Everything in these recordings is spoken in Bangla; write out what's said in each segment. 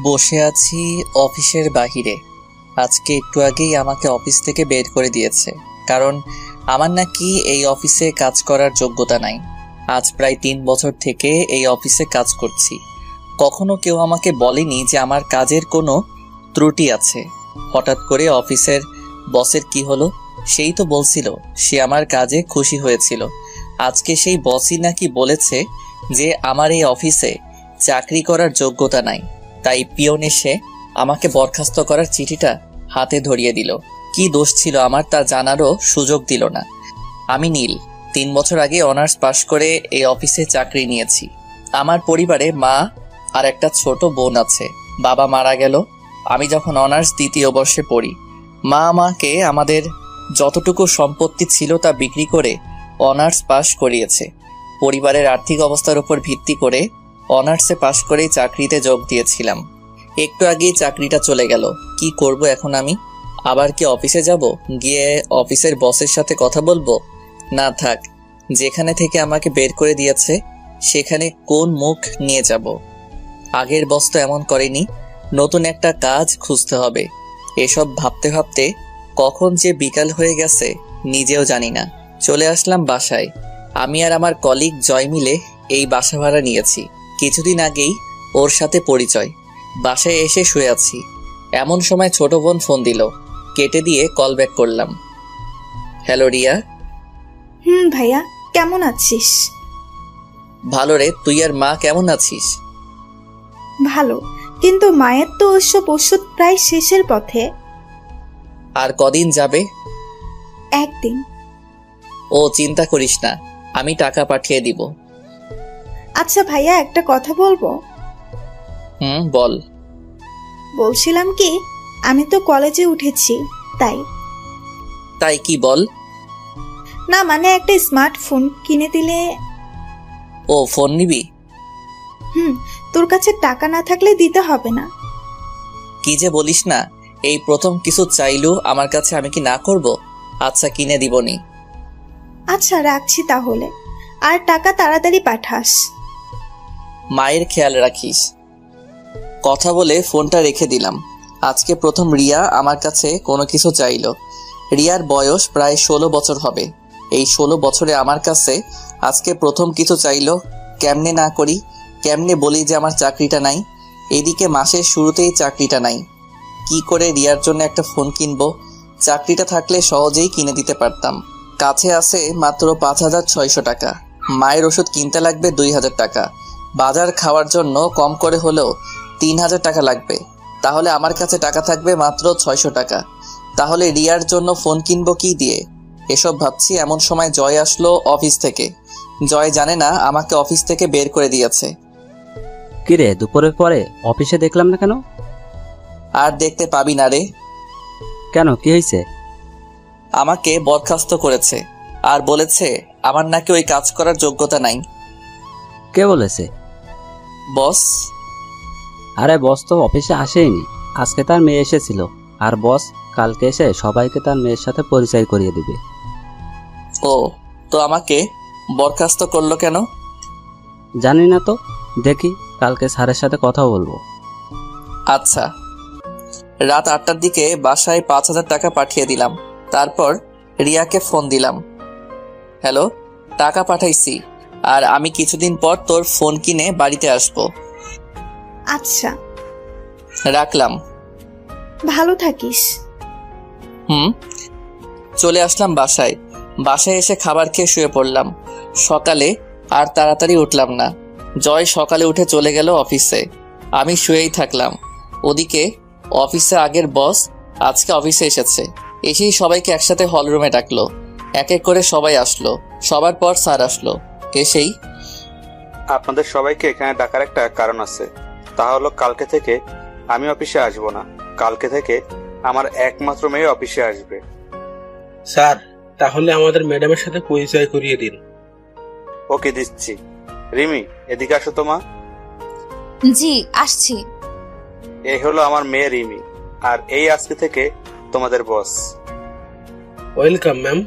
বসে আছি অফিসের বাহিরে। আজকে একটু আগেই আমাকে অফিস থেকে বের করে দিয়েছে, কারণ আমার নাকি এই অফিসে কাজ করার যোগ্যতা নাই। আজ প্রায় 3 বছর থেকে এই অফিসে কাজ করছি। কখনো কেউ আমাকে বলেনি যে আমার কাজের কোনো ত্রুটি আছে। হঠাৎ করে অফিসের বসের কি হলো, সেই তো বলছিল সে আমার কাজে খুশি হয়েছিল। আজকে সেই বসই নাকি বলেছে যে আমার এই অফিসে চাকরি করার যোগ্যতা নাই। তাই পিয়ন এসে আমাকে বরখাস্ত করার চিঠিটা হাতে ধরিয়ে দিল। কি দোষ ছিল আমার তা জানারও সুযোগ দিল না। আমি নীল, 3 বছর আগে অনার্স পাশ করে এই অফিসে চাকরি নিয়েছি। আমার পরিবারে মা আর একটা ছোট বোন আছে। বাবা মারা গেল আমি যখন অনার্স 2য় বর্ষে পড়ি। মা আমাকে আমাদের যতটুকু সম্পত্তি ছিল তা বিক্রি করে অনার্স পাশ করিয়েছে। পরিবারের আর্থিক অবস্থার উপর ভিত্তি করে অনার্সে পাশ করেই চাকরিতে যোগ দিয়েছিলাম। একটু আগেই চাকরিটা চলে গেল। কি করব এখন আমি? আবার কি অফিসে যাব, গিয়ে অফিসের বসের সাথে কথা বলবো? না থাক, যেখানে থেকে আমাকে বের করে দিয়েছে সেখানে কোন মুখ নিয়ে যাব? আগের বস তো এমন করেনি। নতুন একটা কাজ খুঁজতে হবে। এসব ভাবতে ভাবতে কখন যে বিকাল হয়ে গেছে নিজেও জানি না। চলে আসলাম বাসায়। আমি আর আমার কলিগ জয় মিলে এই বাসা ভাড়া নিয়েছি। কিছুদিন আগেই ওর সাথে পরিচয়। বাসায় এসে শুয়ে আছি, এমন সময় ছোট বোন ফোন দিল। কেটে দিয়ে কল ব্যাক করলাম। হ্যালো রিয়া। ভাইয়া, কেমন আছিস? ভালো রে, তুই আর মা কেমন আছিস? ভালো, কিন্তু মায়ের তো ওসব ওষুধ প্রায় শেষের পথে। আর কদিন যাবে? 1 দিন। ও চিন্তা করিস না, আমি টাকা পাঠিয়ে দিব। আচ্ছা ভাইয়া, একটা কথা বলবো? বল। বলছিলাম কি, আমি তো কলেজে উঠেছি, তাই। তাই কি বল? না মানে একটা স্মার্টফোন কিনে দিলে। ও ফোন নিবি? তোর কাছে টাকা না থাকলে দিতে হবে না। কি যে বলিস না, এই প্রথম কিছু চাইলেও আমার কাছে আমি কি না করব? আচ্ছা কিনে দিবনি। আচ্ছা রাখছি তাহলে, আর টাকা তাড়াতাড়ি পাঠাস। মায়ের খেয়াল রাখিস। কথা বলে ফোনটা রেখে দিলাম। আজকে প্রথম রিয়া আমার কাছে কোনো কিছু চাইলো। রিয়ার বয়স প্রায় 16 বছর হবে। এই 16 বছরে আমার কাছে আজকে প্রথম কিছু চাইলো। কেমনে না করি, কেমনে বলি যে আমার চাকরিটা নাই? এদিকে মাসের শুরুতেই চাকরিটা নাই। কি করে রিয়ার জন্য একটা ফোন কিনবো? চাকরিটা থাকলে সহজেই কিনে দিতে পারতাম। কাছে আছে মাত্র 5,600 টাকা। মায়ের ওষুধ কিনতে লাগবে 2,000 টাকা। বাজার খাওয়ার জন্য কম করে হলেও 3,000 টাকা লাগবে। তাহলে আমার কাছে টাকা থাকবে মাত্র 600 টাকা। তাহলে রিয়ার জন্য ফোন কিনবো কি দিয়ে? এসব ভাবছি এমন সময় জয় আসলো অফিস থেকে। জয় জানে না আমাকে অফিস থেকে বের করে দিয়েছে। কিরে, দুপুরের পরে অফিসে দেখলাম না কেন? আর দেখতে পাবি না রে। কেন, কি হয়েছে? আমাকে বরখাস্ত করেছে আর বলেছে আমার নাকি ওই কাজ করার যোগ্যতা নাই। কে বলেছে? বস। আরে বস তো অফিসে আসেনি, আজকে তার মেয়ে এসেছিল। আর বস কালকে এসে সবাইকে তার মেয়ের সাথে পরিচয় করিয়ে দিবে। ও, তো আমাকে বরখাস্ত করলো কেন? জানি না তো, দেখি কালকে স্যারের সাথে কথা বলবো। আচ্ছা। রাত 8টার দিকে বাসায় 5,000 টাকা পাঠিয়ে দিলাম। তারপর রিয়াকে ফোন দিলাম। হ্যালো, টাকা পাঠাইছি, আর আমি কিছুদিন পর তোর ফোন কিনে বাড়িতে আসবো। আচ্ছা, রাখলাম। ভালো থাকিস। চলে আসলাম বাসায়। বাসায় এসে খাবার খেয়ে শুয়ে পড়লাম। সকালে আর তাড়াতাড়ি উঠলাম না। জয় সকালে উঠে চলে গেল অফিসে। আমি শুয়েই থাকলাম। ওদিকে অফিসে আগের বস আজকে অফিসে এসেছে। এসেই সবাইকে একসাথে হলরুমে ডাকলো। এক এক করে সবাই আসলো। সবার পর স্যার আসলো। এসেই, আপনাদের সবাইকে এখানে ডাকার একটা কারণ আছে। তা হলো কালকে থেকে আমি অফিসে আসবো না। কালকে থেকে আমার একমাত্র মেয়ে অফিসে আসবে। স্যার, তাহলে আমাদের ম্যাডামের সাথে পরিচয় করিয়ে দিন। ওকে, দিচ্ছি। রিমি, এদিকে আসো তো মা। জি আসছি। এই হলো আমার মেয়ে রিমি, আর এই আজকে থেকে তোমাদের বস। Welcome ma'am.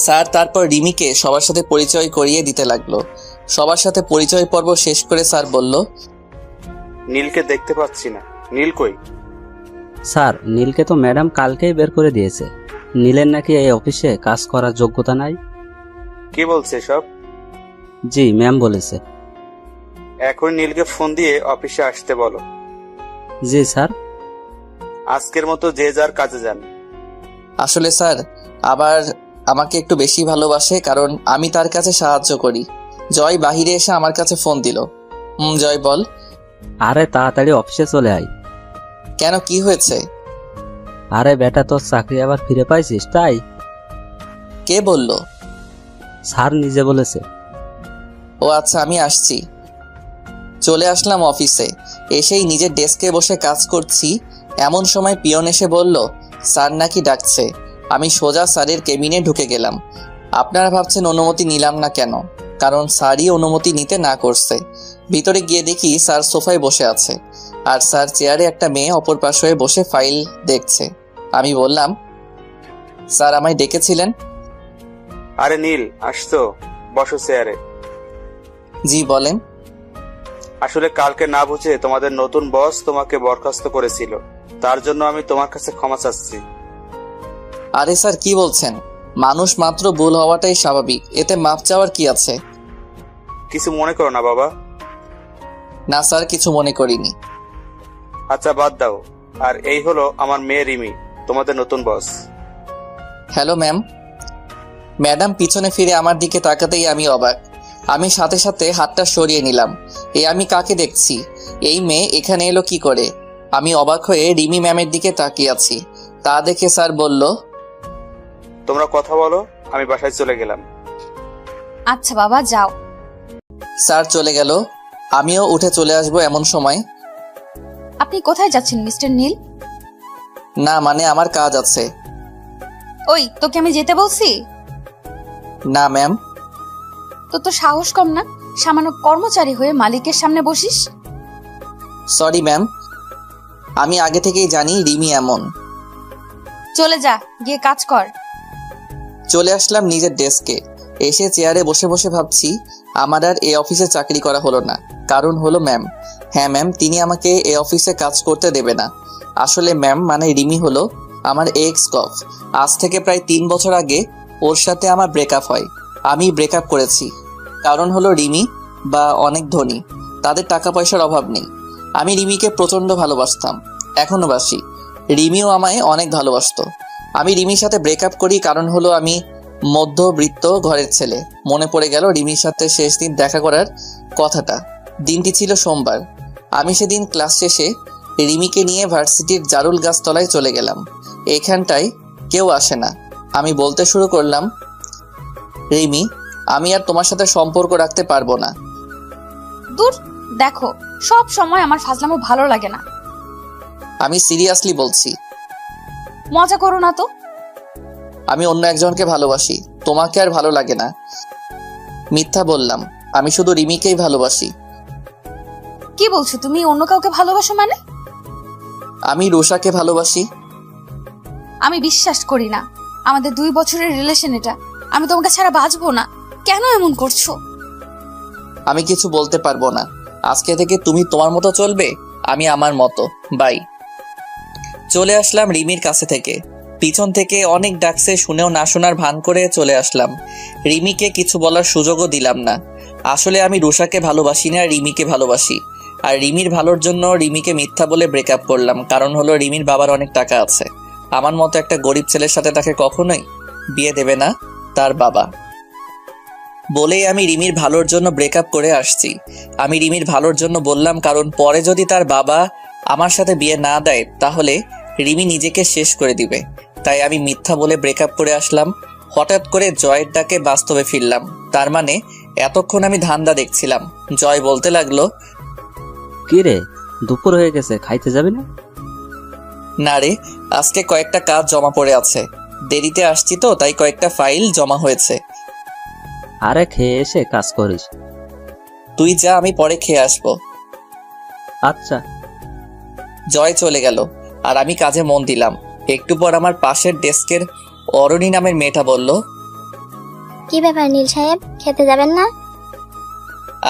স্যার তারপর রিমিকে সবার সাথে পরিচয় করিয়ে দিতে লাগলো। সবার সাথে পরিচয় পর্ব শেষ করে স্যার বলল, নীলকে দেখতে পাচ্ছি না, নীল কই? স্যার, নীলকে তো ম্যাডাম কালকেই বের করে দিয়েছে। নীলের নাকি এই অফিসে কাজ করার যোগ্যতা নাই। কে বলছে সব? জি, ম্যাম বলেছে। এখন নীলকে ফোন দিয়ে অফিসে আসতে বলো। জি স্যার। আজকের মতো যে যার কাজে যান। আসলে স্যার আবার আমাকে একটু বেশি ভালোবাসে, কারণ আমি তার কাছে সাহায্য করি। জয় বাহিরে এসে আমার কাছে ফোন দিল। জয় বল। আরে তাড়াতাড়ি অফিসে চলে আয়। কেন, কি হয়েছে? আরে বেটা, তোর চাকরি আবার ফিরে পাইছিস তাই। কে বলল? স্যার নিজে বলেছে। ও আচ্ছা, আমি আসছি। চলে আসলাম অফিসে। এসেই নিজের ডেস্কে বসে কাজ করছি, এমন সময় পিয়ন এসে বলল স্যার নাকি ডাকছে। আমি সোজা স্যারের কেবিনে ঢুকে গেলাম। আপনারা ভাবছেন অনুমতি নিলাম না কেন? কারণ স্যারই অনুমতি নিতে না করছে। ভিতরে গিয়ে দেখি স্যার সোফায় বসে আছে, আর স্যার চেয়ারে একটা মেয়ে অপর পাশ হয়ে বসে ফাইল দেখছে। আমি বললাম, স্যার আমায় ডেকেছিলেন? আরে নীল, আসতো, বসো চেয়ারে। জি বলেন। আসলে কালকে না বুঝে তোমাদের নতুন বস তোমাকে বরখাস্ত করেছিল, তার জন্য আমি তোমার কাছে ক্ষমা চাচ্ছি। আরে স্যার কি বলছেন? মানুষ মাত্র ভুল হওয়াটাই স্বাভাবিক, এতে মাপ চাওয়ার কি আছে? কিছু মনে করো না বাবা। না স্যার, কিছু মনে করিনি। আচ্ছা বাদ দাও। আর এই হলো আমার মেয়ে রিমি, তোমাদের নতুন বস। Hello ma'am. ম্যাডাম পিছনে ফিরে আমার দিকে তাকাতেই আমি অবাক। আমি সাথে সাথে হাতটা সরিয়ে নিলাম। আমি কাকে দেখছি? এই মেয়ে এখানে এলো কি করে? আমি অবাক হয়ে রিমি ম্যামের দিকে তাকিয়ে আছি। তা দেখে স্যার বলল, তোমরা কথা বলো, আমি বাসায় চলে গেলাম। আচ্ছা বাবা, যাও। স্যার চলে গেল। আমিও উঠে চলে আসবো এমন সময়। আপনি কোথায় যাচ্ছেন মিস্টার নীল? না মানে আমার কাজ আছে। ওই, তোকে আমি যেতে বলছি? না ম্যাম। তো সাহস কম না? সামান্য কর্মচারী হয়ে মালিকের সামনে বসিস। সরি ম্যাম, আমি আগে থেকেই জানি রিমি এমন। চলে যা, গিয়ে কাজ কর। চলে আসলাম নিজের ডেস্কে। এসে চেয়ারে বসে বসে ভাবছি, আমার আর এই অফিসে চাকরি করা হলো না। কারণ হলো ম্যাম। হ্যাঁ ম্যাম, তিনি আমাকে এই অফিসে কাজ করতে দেবে না। আসলে ম্যাম মানে রিমি হলো আমার এক্স কফ। আজ থেকে প্রায় 3 বছর আগে ওর সাথে আমার ব্রেকআপ হয়। আমি ব্রেকআপ করেছি কারণ হলো রিমি বা অনেক ধনী, তাদের টাকা পয়সার অভাব নেই। আমি রিমিকে প্রচণ্ড ভালোবাসতাম, এখনো বাসি। রিমিও আমায় অনেক ভালোবাসতো। আমি রিমির সাথে ব্রেকআপ করি কারণ হলো আমি মধ্যবিত্ত ঘরের ছেলে। মনে পড়ে গেল রিমির সাথে শেষ দিন দেখা করার কথাটা। দিনটি ছিল সোমবার। আমি সেদিন ক্লাস শেষে রিমিকে নিয়ে ভার্সিটির জারুল গাছতলায় চলে গেলাম। এখানটায় কেউ আসে না। আমি বলতে শুরু করলাম, রিমি, আমি আর তোমার সাথে সম্পর্ক রাখতে পারবো না। দূর, দেখো, সব সময় আমার ফাজলামো ভালো লাগে না। আমি সিরিয়াসলি বলছি। মজা করো না তো। আমি অন্য একজনকে ভালোবাসি, তোমাকে আর ভালো লাগে না। মিথ্যা বললাম, আমি শুধু রিমিকেই ভালোবাসি। কি বলছো তুমি? অন্য কাউকে ভালোবাসো মানে? আমি রুষাকে ভালোবাসি। আমি বিশ্বাস করি না। আমাদের 2 বছরের রিলেশন এটা। আমি তোমাকে ছাড়া বাঁচবো না। কেন এমন করছো? আমি কিছু বলতে পারবো না। আজকে থেকে তুমি তোমার মতো চলবে, আমি আমার মতো। বাই। চলে আসলাম রিমির কাছে থেকে। পিছন থেকে অনেক ডাকছে, শুনেও না শোনার ভান করে চলে আসলাম। রিমিকে কিছু বলার সুযোগও দিলাম না। আসলে আমি রুষাকে ভালোবাসি না, রিমিকে ভালোবাসি। আর রিমির ভালোর জন্য রিমিকে মিথ্যা বলে ব্রেকআপ করলাম। কারণ হলো রিমির বাবার অনেক টাকা আছে। আমার মতো একটা গরিব ছেলের সাথে তাকে কখনোই বিয়ে দেবে না তার বাবা। বলেই আমি রিমির ভালোর জন্য ব্রেকআপ করে আসছি। আমি রিমির ভালোর জন্য বললাম, কারণ পরে যদি তার বাবা আমার সাথে বিয়ে না দেয় তাহলে রিমি নিজেকে শেষ করে দিবে। তাই আমি মিথ্যা বলে ব্রেকআপ করে আসলাম। হঠাৎ করে জয়ের ডাকে বাস্তবে ফিরলাম। তার মানে এতক্ষণ আমি ধান্দা দেখছিলাম। জয় বলতে লাগলো, কি রে, দুপুর হয়ে গেছে, খাইতে যাবি না? না রে, আজকে কয়েকটা কাজ জমা পড়ে আছে। দেরিতে আসছি তো, তাই কয়েকটা ফাইল জমা হয়েছে। আরে খেয়ে এসে কাজ করিস। তুই যা, আমি পরে খেয়ে আসবো। আচ্ছা। জয় চলে গেল আর আমি কাজে মন দিলাম। একটু পর আমার পাশের ডেস্কের অরণি নামের মেয়েটা বলল, কি ব্যাপার নীল সাহেব, খেতে যাবেন না?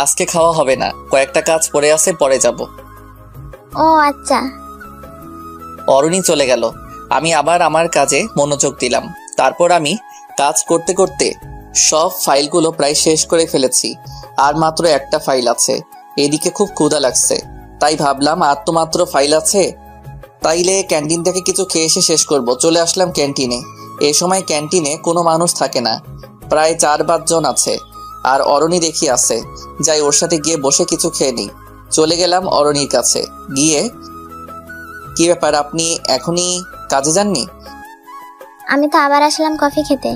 আজকে খাওয়া হবে না, কয়েকটা কাজ পড়ে আছে, পরে যাব। ও আচ্ছা। অরুণী চলে গেল। আমি আবার আমার কাজে মনোযোগ দিলাম। তারপর আমি কাজ করতে করতে সব ফাইলগুলো প্রায় শেষ করে ফেলেছি। আর মাত্র একটা ফাইল আছে। এদিকে খুব ক্ষুধা লাগছে, তাই ভাবলাম আর তো মাত্র ফাইল আছে, তাইলে ক্যান্টিন থেকে কিছু খেয়ে এসে শেষ করব। চলে আসলাম ক্যান্টিনে। এই সময় ক্যান্টিনে কোনো মানুষ থাকে না, প্রায় 4-5 জন আছে। আর অরুণী দেখি আছে, যাই ওর সাথে গিয়ে বসে কিছু খেয়ে নিই। চলে গেলাম অরুণীর কাছে। গিয়ে, কি ব্যাপার, আপনি এখনই কাজে যাননি? আমি তো আবার আসলাম কফি খেতে।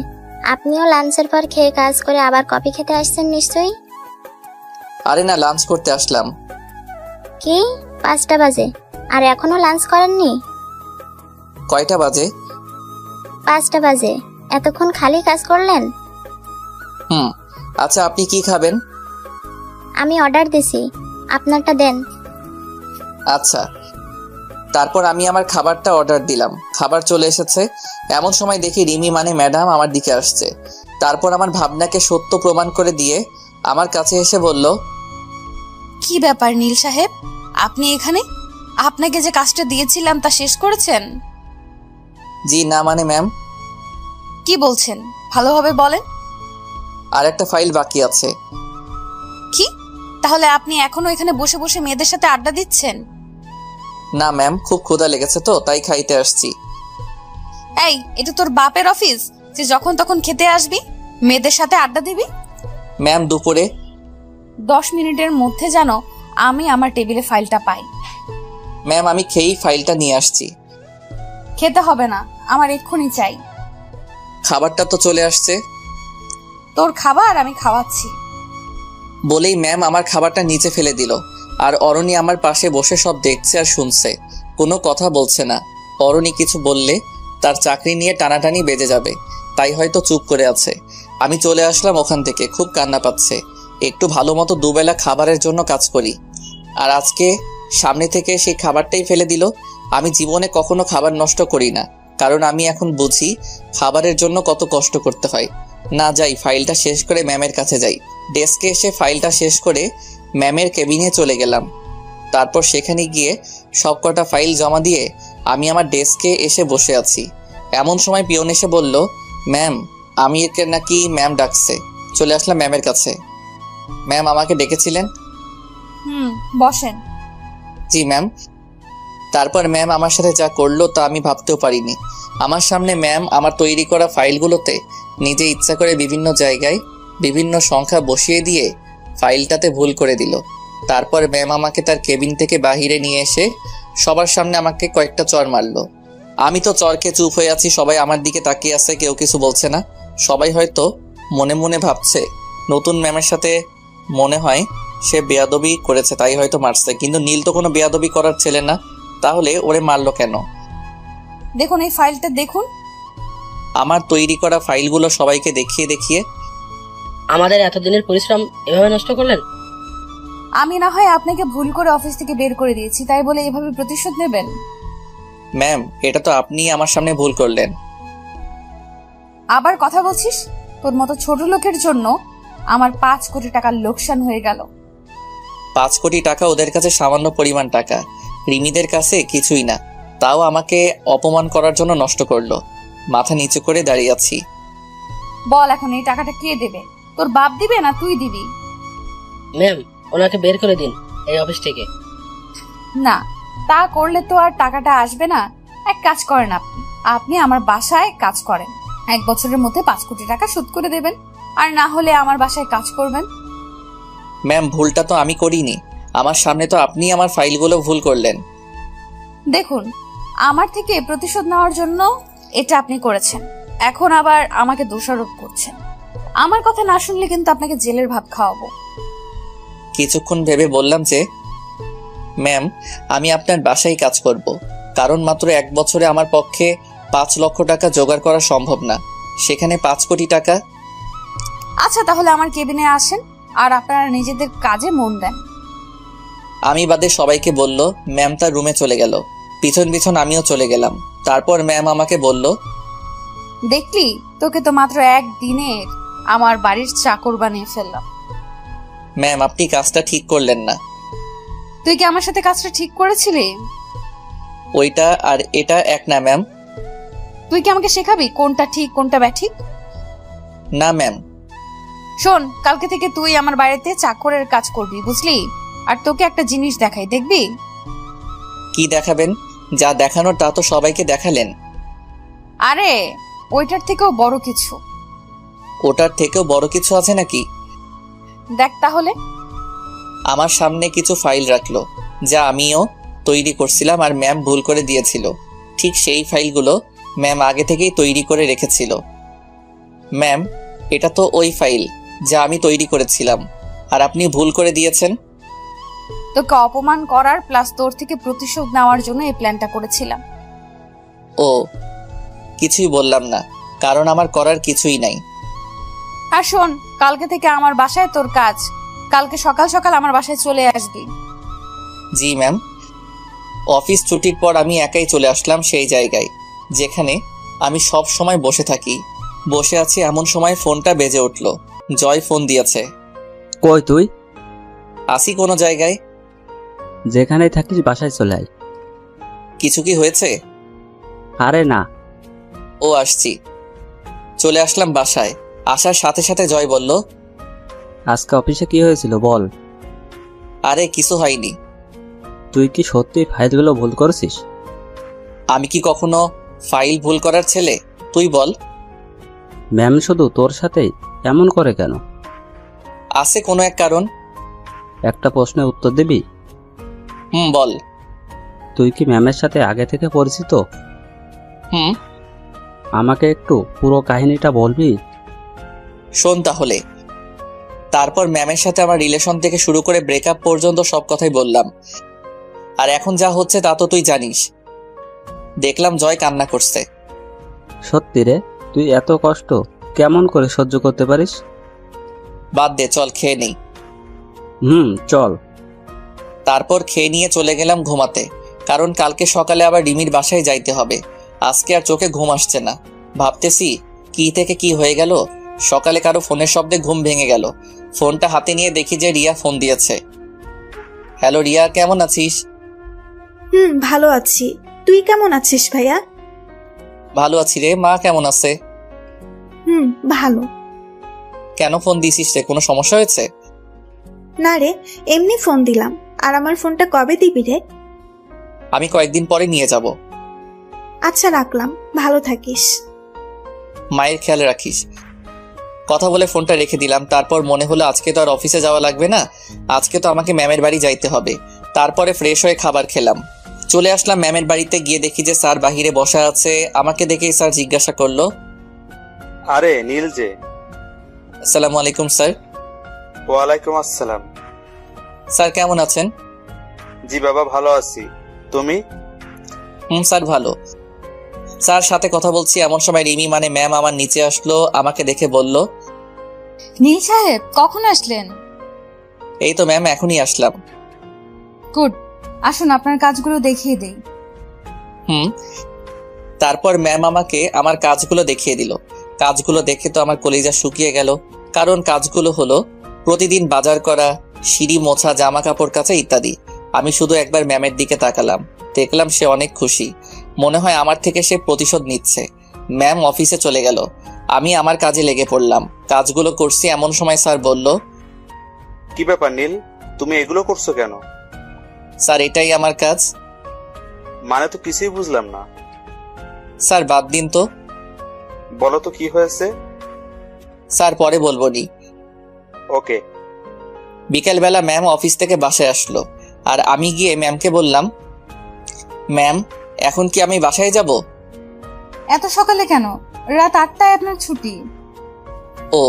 আপনিও লাঞ্চের পর খেয়ে কাজ করে আবার কফি খেতে আসছেন নিশ্চয়ই? আরে না, লাঞ্চ করতে আসলাম। কি 5টা বাজে আর এখনো লাঞ্চ করেননি? কয়টা বাজে? 5টা বাজে, এতক্ষণ খালি কাজ করলেন? আচ্ছা, আপনি কি খাবেন? আমি অর্ডার দিছি, আপনারটা দেন। আচ্ছা। তারপর আমি আমার খাবারটা অর্ডার দিলাম। খাবার চলে এসেছে। এমন সময় দেখি রিমি মানে ম্যাডাম আমার দিকে আসছে। তারপর আমার ভাবনাকে সত্য প্রমাণ করে দিয়ে আমার কাছে এসে বলল, কি ব্যাপার নীল সাহেব, আপনি এখানে? আপনাকে যে কাজটা দিয়েছিলাম তা শেষ করেছেন? জি না মানে ম্যাম। কি বলছেন, ভালোভাবে বলেন। আর একটা ফাইল বাকি আছে। কি, তাহলে আপনি এখনো এখানে বসে বসে মেয়েদের সাথে আড্ডা দিচ্ছেন? না ম্যাম, খুব ক্ষুধা লেগেছে তো তাই খাইতে আসছি। এই, এটা তোর বাপের অফিস যে যখন তখন খেতে আসবি, মেয়েদের সাথে আড্ডা দিবি? ম্যাম, দুপুরে 10 মিনিটের মধ্যে যেন আমি আমার টেবিলে ফাইলটা পাই। ম্যাম, আমি খেয়েই ফাইলটা নিয়ে আসছি। খেতে হবে না, আমার এক্ষুনি চাই। খাবারটা তো চলে আসছে। তোর খাবার আমি খাওয়াচ্ছি। বলেই ম্যাম আমার খাবারটা নিচে ফেলে দিল। আর অরুণী আমার পাশে বসে সব দেখছে আর শুনছে, কোনো কথা বলছে না। অরুণী কিছু বললে তার চাকরি নিয়ে টানাটানি বেজে যাবে, তাই হয়তো চুপ করে আছে। আমি চলে আসলাম ওখান থেকে। খুব কান্না পাচ্ছে। একটু ভালো মতো দুবেলা খাবারের জন্য কাজ করি, আর আজকে সামনে থেকে সেই খাবারটাই ফেলে দিল। আমি জীবনে কখনো খাবার নষ্ট করি না, কারণ আমি এখন বুঝি খাবারের জন্য কত কষ্ট করতে হয়। না, যাই ফাইলটা শেষ করে ম্যামের কাছে যাই। ডেস্কে এসে ফাইলটা শেষ করে ম্যামের কেবিনে চলে গেলাম। তারপর সেখানে গিয়ে সবকটা ফাইল জমা দিয়ে আমি আমার ডেস্কে এসে বসে আছি। এমন সময় পিয়ন এসে বলল, ম্যাম, আমি একে নাকি ম্যাম ডাকছে। চলে আসলাম ম্যামের কাছে। ম্যাম, আমাকে ডেকেছিলেন? বসেন। জি ম্যাম। তারপর ম্যাম আমার সাথে যা করলো তা আমি ভাবতেও পারিনি। আমার সামনে ম্যাম আমার তৈরি করা ফাইলগুলোতে নিজে ইচ্ছা করে বিভিন্ন জায়গায় বিভিন্ন সংখ্যা বসিয়ে দিয়ে ফাইলটাতে ভুল করে দিল। তারপর ম্যাম আমাকে তার কেবিন থেকে বাহিরে নিয়ে এসে সবার সামনে আমাকে কয়েকটা চড় মারলো। আমি তো চড়কে চুপ হয়ে আছি, সবাই আমার দিকে তাকিয়ে আছে, কেউ কিছু বলছে না। সবাই হয়তো মনে মনে ভাবছে নতুন ম্যামের সাথে মনে হয় সে বেয়াদবি করেছে, তাই হয়তো মারছে। কিন্তু নীল তো কোনো বেয়াদবি করার ছেলে না, তাহলে ওরে মারলো কেন? দেখুন এই ফাইলটা দেখুন। আমার তৈরি করা ফাইলগুলো সবাইকে দেখিয়ে দেখিয়ে, আমাদের এতদিনের পরিশ্রম এভাবে নষ্ট করলেন? আমি না হয় আপনাকে ভুল করে অফিস থেকে বের করে দিয়েছি, তাই বলে এভাবে প্রতিশোধ নেবেন? ম্যাম, এটা তো আপনি আমার সামনে ভুল করলেন। আবার কথা বলছিস? তোর মতো ছোট লোকের জন্য আমার 5 কোটি টাকার লোকসান হয়ে গেল। 5 কোটি টাকা ওদের কাছে সামান্য পরিমাণ টাকা, রিমিদের কাছে কিছুই না। তাও আমাকে অপমান করার জন্য নষ্ট করলো। মাথা নিচু করে দাঁড়িয়ে আছি। বল এখন এই টাকাটা কে দেবে? তোর বাপ দিবে না তুই দিবি? ম্যাম, ওনাকে বের করে দিন এই অফিস থেকে। না, তা করলে তো আর টাকাটা আসবে না। এক কাজ করেন, আপনি আমার বাসায় কাজ করেন। 1 বছরের মধ্যে 5 কোটি টাকা শোধ করে দেবেন, আর না হলে আমার বাসায় কাজ করবেন। ম্যাম, ভুলটা তো আমি করিনি। আমার সামনে তো আপনি আমার ফাইলগুলো ভুল করলেন। দেখুন, আমার থেকে প্রতিশোধ নেওয়ার জন্য এটা আপনি করেছেন, এখন আবার আমাকে দোষারোপ করছেন। আমার কথা না শুনলে কিন্তু আপনাকে জেলের ভাত খাওয়াবো। কিছুক্ষণ ভেবে বললাম যে, ম্যাম, আমি আপনার বাসায় কাজ করব, কারণ মাত্র 1 বছরে আমার পক্ষে 5 লক্ষ টাকা জোগাড় করা সম্ভব না, সেখানে 5 কোটি টাকা। আচ্ছা, তাহলে আমার কেবিনে আসেন আর আপনারা নিজেদের কাজে মন দেন। আমি বাদে সবাইকে বলল। ম্যাম তার রুমে চলে গেল। পিছন পিছন আমিও চলে গেলাম। তারপর ম্যাম আমাকে বলল, দেখলি, তোকে তো মাত্র 1 দিনের আমার বাড়ির চাকর বানিয়ে ফেললাম। ম্যাম, আপনি কাজটা ঠিক করলেন না। তুই কি আমার সাথে কাজটা ঠিক করেছিলি? ওইটা আর এটা এক না ম্যাম। তুই কি আমাকে শেখাবি কোনটা ঠিক কোনটা ব্যাঠিক? না ম্যাম। শোন, কালকে থেকে তুই আমার বাড়িতে চাকরের কাজ করবি, বুঝলি? আর তোকে একটা জিনিস দেখাই, দেখবি? কি দেখাবেন? যা দেখানোর তা তো সবাইকে দেখালেন। আরে ওইটার থেকেও বড় কিছু। ওটার থেকেও বড় কিছু আছে নাকি? দেখ তাহলে। আমার সামনে কিছু ফাইল রাখলো, যা আমিও তৈরি করছিলাম আর ম্যাম ভুল করে দিয়েছিল। ঠিক সেই ফাইলগুলো ম্যাম আগে থেকেই তৈরি করে রেখেছিল। ম্যাম, এটা তো ওই ফাইল যা আমি তৈরি করেছিলাম, আর আপনি ভুল করে দিয়েছেন। তোকে অপমান করার প্লাস তোর থেকে প্রতিশোধ নেওয়ার জন্য এই প্ল্যানটা করেছিলাম। ও, কিছুই বললাম না, কারণ আমার করার কিছুই নাই। আর শোন, কালকে থেকে আমার বাসায় তোর কাজ। কালকে সকাল সকাল আমার বাসায় চলে আসবি। জি ম্যাম। অফিস ছুটির পর আমি একাই চলে আসলাম সেই জায়গায় যেখানে আমি সব সময় বসে থাকি। বসে আছি এমন সময় ফোনটা বেজে উঠল। জয় ফোন দিয়েছে। কই তুই? আসি কোনো জায়গায়। যেখানেই থাকিস বাসায় চলে আয়। কিছু কি হয়েছে? আরে না। ও, আসছি। চলে আসলাম বাসায়। আসার সাথে সাথে জয় বলল, আজকে অফিসে কি হয়েছিল বল। আরে কিছু হয়নি। তুই কি সত্যি ফাইলগুলো ভুল করেছিস? আমি কি কখনো ফাইল ভুল করার ছেলে? তুই বল। ম্যাম শুধু তোর সাথেই এমন করে কেন? আছে কোনো এক কারণ। একটা প্রশ্নের উত্তর দিবি? বল। তুই কি ম্যামের সাথে আগে থেকে পরিচিত? হুম। আমাকে একটু পুরো কাহিনীটা বলবি? শোন তাহলে। তারপর ম্যামের সাথে আমার রিলেশন থেকে শুরু করে ব্রেকআপ পর্যন্ত সব কথাই বললাম। আর এখন যা হচ্ছে তা তো তুই জানিস। দেখলাম জয় কান্না করছে। সত্যি রে, তুই এত কষ্ট কেমন করে সহ্য করতে পারিস? বাদ দে, চল খেয়ে নেই। চল। তারপর খেয়ে নিয়ে চলে গেলাম ঘুমাতে, কারণ কালকে সকালে আবার রিমির বাসায় যাইতে হবে। আজকে আর চোখে ঘুম আসছে না। ভাবতেছি কি থেকে কি হয়ে গেল। সকালে কারো ফোনের শব্দে ঘুম ভেঙে গেল। ফোনটা হাতে নিয়ে দেখি যে রিয়া ফোন দিয়েছে। হ্যালো রিয়া, কেমন আছিস? ভালো আছি। তুই কেমন আছিস ভাইয়া? ভালো আছি রে। মা কেমন আছে? ভালো। কেন ফোন দিছিস রে? কোনো সমস্যা হয়েছে? না রে, এমনি ফোন দিলাম। আর আমার ফোনটা কবে দিবি রে? আমি কয়েকদিন পরে নিয়ে যাব। আচ্ছা, রাখলাম। ভালো থাকিস। মায়ের খেয়াল রাখিস। কথা বলে ফোনটা রেখে দিলাম। তারপর মনে হলো আজকে তো আর অফিসে যাওয়া লাগবে না, আজকে তো আমাকে ম্যামের বাড়ি যাইতে হবে। তারপরে ফ্রেশ হয়ে খাবার খেলাম। চলে আসলাম ম্যামের বাড়িতে। গিয়ে দেখি যে স্যার বাহিরে বসা আছে। আমাকে দেখেই স্যার জিজ্ঞাসা করলো, আরে নীল যে। আসসালামু আলাইকুম স্যার। ওয়ালাইকুম আসসালাম। স্যার কেমন আছেন? জি বাবা, ভালো আছি। তুমি? স্যার ভালো। স্যার সাথে কথা বলছি এমন সময় রিমি মানে ম্যাম আমার নিচে আসলো। আমাকে দেখে বলল, নীল সাহেব কখন আসলেন? এই তো ম্যাম, এখনই আসলাম। গুড, আসুন আপনার কাজগুলো দেখিয়ে দেই। তারপর ম্যাম আমাকে আমার কাজগুলো দেখিয়ে দিল। কাজগুলো দেখে তো আমার কলিজা শুকিয়ে গেল। কারণ কাজগুলো হলো প্রতিদিন বাজার করা, সিঁড়ি মোছা, জামা কাপড় কাচা ইত্যাদি। আমি শুধু একবার ম্যামের দিকে তাকালাম। দেখলাম সে অনেক খুশি। মনে হয় আমার থেকে সে প্রতিশোধ নিচ্ছে। ম্যাম অফিসে চলে গেল। আমি আমার কাজে লেগে পড়লাম। কাজগুলো করছি এমন সময় স্যার বলল, কি ব্যাপার নীল, তুমি এগুলো করছো কেন? স্যার এটাই আমার কাজ। মানে তো কিছুই বুঝলাম না। স্যার বাদ দিন তো। বলো তো কি হয়েছে। স্যার পরে বলবো নি। ওকে। বিকেলবেলা ম্যাম অফিস থেকে বাসায় আসলো। আর আমি গিয়ে ম্যামকে বললাম, ম্যাম এখন কি আমি বাসায় যাব? এত সকালে কেন? রাত 8টায় আপনার ছুটি। ও,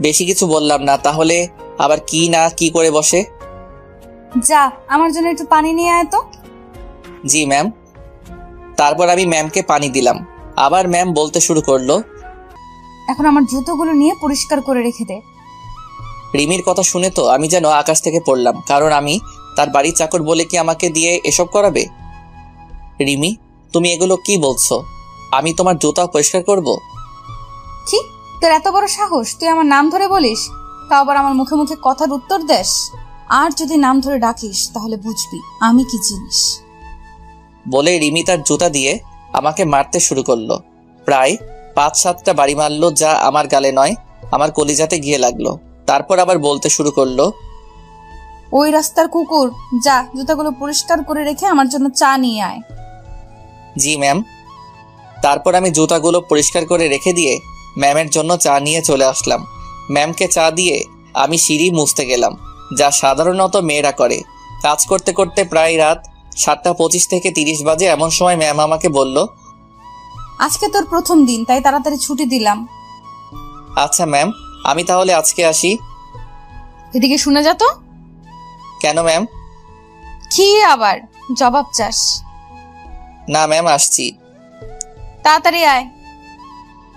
বেশি কিছু বললাম না। তাহলে আবার কি না কি করে বসে। যা, আমার জন্য একটু পানি নিয়ে আয় তো। জি ম্যাম। তারপর আমি ম্যামকে পানি দিলাম। আবার ম্যাম বলতে শুরু করলো, এখন আমার জুতোগুলো নিয়ে পরিষ্কার করে রেখে দে। রিমির কথা শুনে তো আমি যেন আকাশ থেকে পড়লাম। কারণ আমি তার বাড়ির চাকর বলে কি আমাকে দিয়ে এসব করাবে? রিমি, তুমি এগুলো কি বলছো? আমি তোমার জুতা পরিষ্কার করব? কি? তোর এত বড় সাহস, তুই আমার নাম ধরে বলিস, তা আবার আমার মুখে মুখে কথার উত্তর দেস? আর যদি নাম ধরে ডাকিস তাহলে বুঝবি আমি কি জিনিস। বলে রিমি তার জুতা দিয়ে আমাকে মারতে শুরু করলো। প্রায় 5-7টা বাড়ি মারলো, যা আমার গালে নয় আমার কলিজাতে গিয়ে লাগলো। তারপর আবার বলতে শুরু করলো, ওই রাস্তার কুকুর, যা জুতাগুলো পরিষ্কার করে রেখে আমার জন্য চা নিয়ে আয়। জি ম্যাম। তারপর আমি জুতাগুলো পরিষ্কার করে রেখে দিয়ে ম্যামের জন্য চা নিয়ে চলে আসলাম। ম্যামকে চা দিয়ে আমি সিঁড়ি মুছতে গেলাম, যা সাধারণত মেয়েরা করে। কাজ করতে করতে প্রায় রাত 7:25 থেকে 30 বাজে। এমন সময় ম্যাম আমাকে বলল, আজকে তোর প্রথম দিন, তাই তাড়াতাড়ি ছুটি দিলাম। আচ্ছা ম্যাম, আমি তাহলে আজকে আসি। এদিকে শুনে যা তো। কেন ম্যাম? কি আবার জবাব চাস? না ম্যাম, আসছি। তাড়াতাড়ি আয়।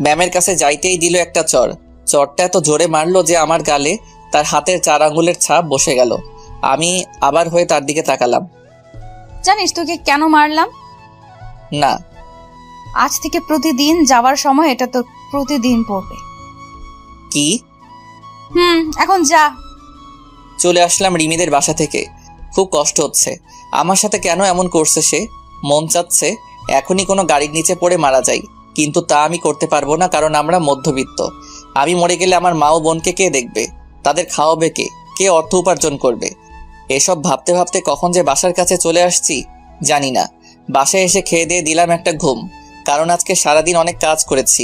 ম্যামের কাছে যাইতেই দিল একটা চর। চরটা এত জোরে মারলো যে আমার গালে তার হাতের 4 আঙ্গুলের ছাপ বসে গেল। আমি আবার হয়ে তার দিকে তাকালাম। জানিস তোকে কেন মারলাম? না। আজ থেকে প্রতিদিন যাওয়ার সময় এটা তোর প্রতিদিন পড়বে। কি? এখন যা। চলে আসলাম রিমিদের বাসা থেকে। খুব কষ্ট হচ্ছে। আমার সাথে কেন এমন করছে সে? মন চাচ্ছে এখনই কোনো গাড়ির নিচে পড়ে মারা যাই, কিন্তু তা আমি করতে পারবো না, কারণ আমরা মধ্যবিত্ত। আমি মরে গেলে আমার মা ও বোনকে কে দেখবে? তাদের খাওয়াবে কে? কে অর্থ উপার্জন করবে? এসব ভাবতে ভাবতে কখন যে বাসার কাছে চলে আসছি জানি না। বাসায় এসে খেয়ে দিয়ে দিলাম একটা ঘুম, কারণ আজকে সারাদিন অনেক কাজ করেছি।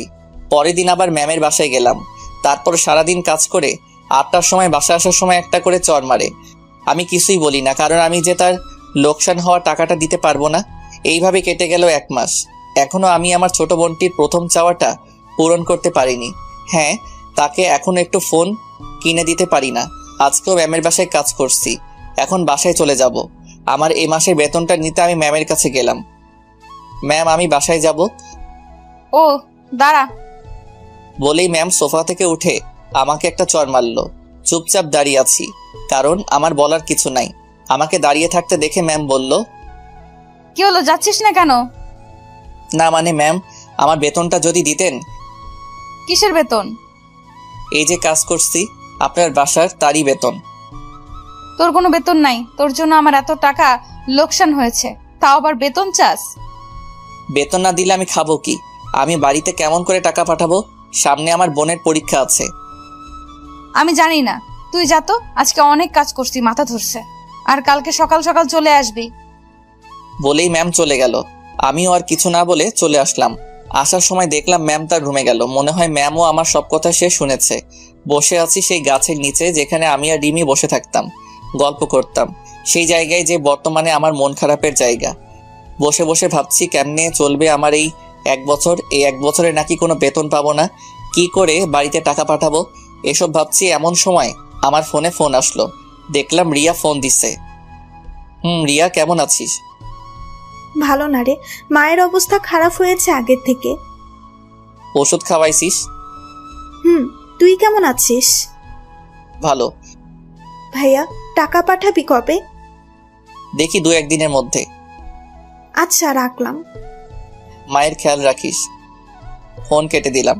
পরের দিন আবার ম্যামের বাসায় গেলাম। তারপর সারাদিন কাজ করে 8টার সময় বাসা আসার সময় একটা করে চর মারে। আমি কিছুই বলি না, কারণ আমি যে তার লোকসান হওয়া টাকাটা দিতে পারবো না। এইভাবে কেটে গেল 1 মাস। এখনো আমি আমার ছোট বোনটির প্রথম চাওয়াটা পূরণ করতে পারিনি। হ্যাঁ, তাকে এখনো একটু ফোন কিনে দিতে পারি না। আজকেও ম্যামের বাসায় কাজ করছি, এখন বাসায় চলে যাব। আমার এই মাসের বেতনটা নিতে আমি ম্যামের কাছে গেলাম। ম্যাম, আমি বাসায় যাব। ও দাঁড়া। বলেই ম্যাম সোফা থেকে উঠে আমাকে একটা চর মারলো। চুপচাপ দাঁড়িয়ে আছি, কারণ আমার বলার কিছু নাই। আমাকে দাঁড়িয়ে থাকতে দেখে ম্যাম বলল, কি হলো, যাচ্ছিস না কেন? না মানে ম্যাম, আমার বেতনটা যদি দিতেন। কিসের বেতন? এই যে কাজ করছি আপনার বাসার, তারই বেতন। তোর কোনো বেতন নাই, তোর জন্য আমার এত টাকা লোকসান হয়েছে, তাও আবার বেতন চাস? বেতন না দিলে আমি খাবো কি? আমি বাড়িতে কেমন করে টাকা পাঠাবো? সামনে আমার বোনের পরীক্ষা আছে। আমি জানি না, তুই যা তো। আজকে অনেক কাজ করছি, মাথা ধরছে। আর কালকে সকাল সকাল চলে আসবি। বলেই ম্যাম চলে গেল। আমিও আর কিছু না বলে চলে আসলাম। আসার সময় দেখলাম ম্যাম তার রুমে গেল। মনে হয় ম্যামও আমার সব কথা সে শুনেছে। বসে আছি সেই গাছের নিচে, যেখানে আমি আর রিমি বসে থাকতাম, গল্প করতাম। সেই জায়গায় যে বর্তমানে আমার মন খারাপের জায়গা। বসে বসে ভাবছি কেমনে চলবে আমার এই 1 বছর। এই 1 বছরে নাকি কোনো বেতন পাবো না, কি করে বাড়িতে টাকা পাঠাবো এসব ভাবছি। এমন সময় আমার ফোনে ফোন আসলো। দেখলাম রিয়া ফোন দিছে। রিয়া, কেমন আছিস? ভালো না রে, মায়ের অবস্থা খারাপ হয়েছে আগের থেকে। ওষুধ খাওয়াইছিস? তুই কেমন আছিস? ভালো। ভাইয়া, টাকা পাঠাবি কবে? দেখি 2-1 দিনের মধ্যে। আচ্ছা, রাখলাম। মায়ের খেয়াল রাখিস। ফোন কেটে দিলাম।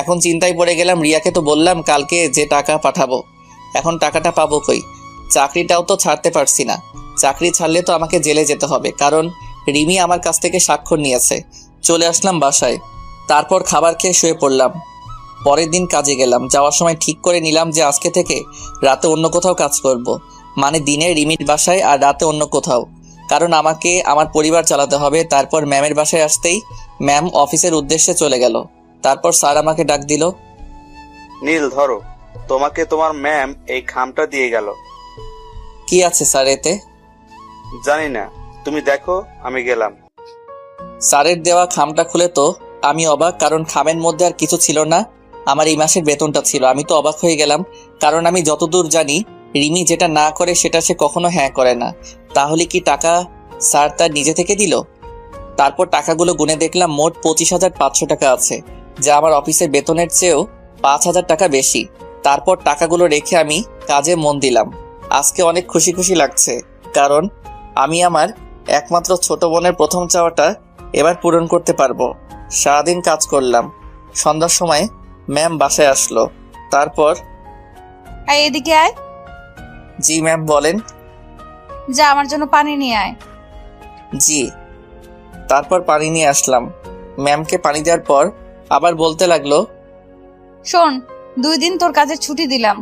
এখন চিন্তায় পড়ে গেলাম। রিয়াকে তো বললাম কালকে যে টাকা পাঠাবো, এখন টাকাটা পাবো কই? চাকরিটাও তো ছাড়তে পারছি না। চাকরি ছাড়লে তো আমাকে জেলে যেতে হবে, কারণ রিমি আমার কাছ থেকে স্বাক্ষর নিয়েছে। চলে আসলাম বাসায়। তারপর খাবার খেয়ে শুয়ে পড়লাম। পরের দিন কাজে গেলাম। যাওয়ার সময় ঠিক করে নিলাম যে আজকে থেকে রাতে অন্য কোথাও কাজ করব। মানে দিনে রিমির বাসায় আর রাতে অন্য কোথাও, কারণ আমাকে আমার পরিবার চালাতে হবে। তারপর ম্যামের বাসায় আসতেই ম্যাম অফিসের উদ্দেশ্যে চলে গেল। তারপর স্যার আমাকে ডাক দিল। নীল, ধরো, তোমাকে তোমার ম্যাম এই খামটা দিয়ে গেল। কি আছে স্যার এতে? জানি না, তুমি দেখো, আমি গেলাম। স্যারের দেওয়া খামটা খুলে তো আমি অবাক, কারণ খামের মধ্যে আর কিছু ছিল না, আমার এই মাসের বেতনটা ছিল। আমি তো অবাক হয়ে গেলাম, কারণ আমি যতদূর জানি রিমি যেটা না করে সেটা সে কখনো হ্যাঁ করে না। তাহলে কি টাকা স্যার তার নিজে থেকে দিল? তারপর টাকাগুলো গুনে দেখলাম মোট 25,500 টাকা আছে, যা আমার অফিসের বেতনের চেয়েও 5,000 টাকা বেশি। তারপর টাকাগুলো রেখে আমি কাজে মন দিলাম। আজকে অনেক খুশি খুশি লাগছে, কারণ আমি আমার একমাত্র ছোট বোনের প্রথম চাওয়াটা এবার পূরণ করতে পারবো। সারাদিন কাজ করলাম। সন্ধ্যার সময় ম্যাম বাসায় আসলো। তারপর এই এদিকে আয়, জি ম্যাম বলেন। যা আমার জন্য পানি নিয়ে আয়। জি। তারপর পানি নিয়ে আসলাম। ম্যামকে পানি দেওয়ার পর আবার বলতে লাগলো, শোন, 2 দিন তোর কাজের ছুটি দিলাম।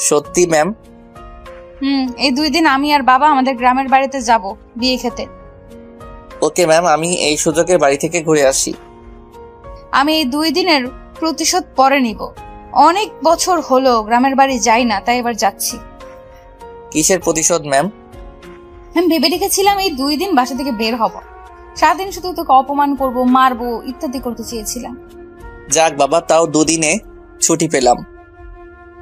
সত্যি ম্যাম? এই 2 দিন আমি আর বাবা আমাদের গ্রামের বাড়িতে যাব বিয়ে খেতে। ওকে ম্যাম, আমি এই সুযোগে বাড়ি থেকে ঘুরে আসি। আমি এই 2 দিনের প্রতিশোধ পরে নিব। অনেক বছর হলো গ্রামের বাড়ি যাই না, তাই এবার যাচ্ছি। কিসের প্রতিশোধ ম্যাম? আমি ভেবে রেখেছিলাম এই 2 দিন বাসা থেকে বের হব, সারাদিন শুধু তোকে অপমান করব, মারবো, ইত্যাদি করতে চেয়েছিলাম। যাক বাবা, তাও 2 দিনে ছুটি পেলাম।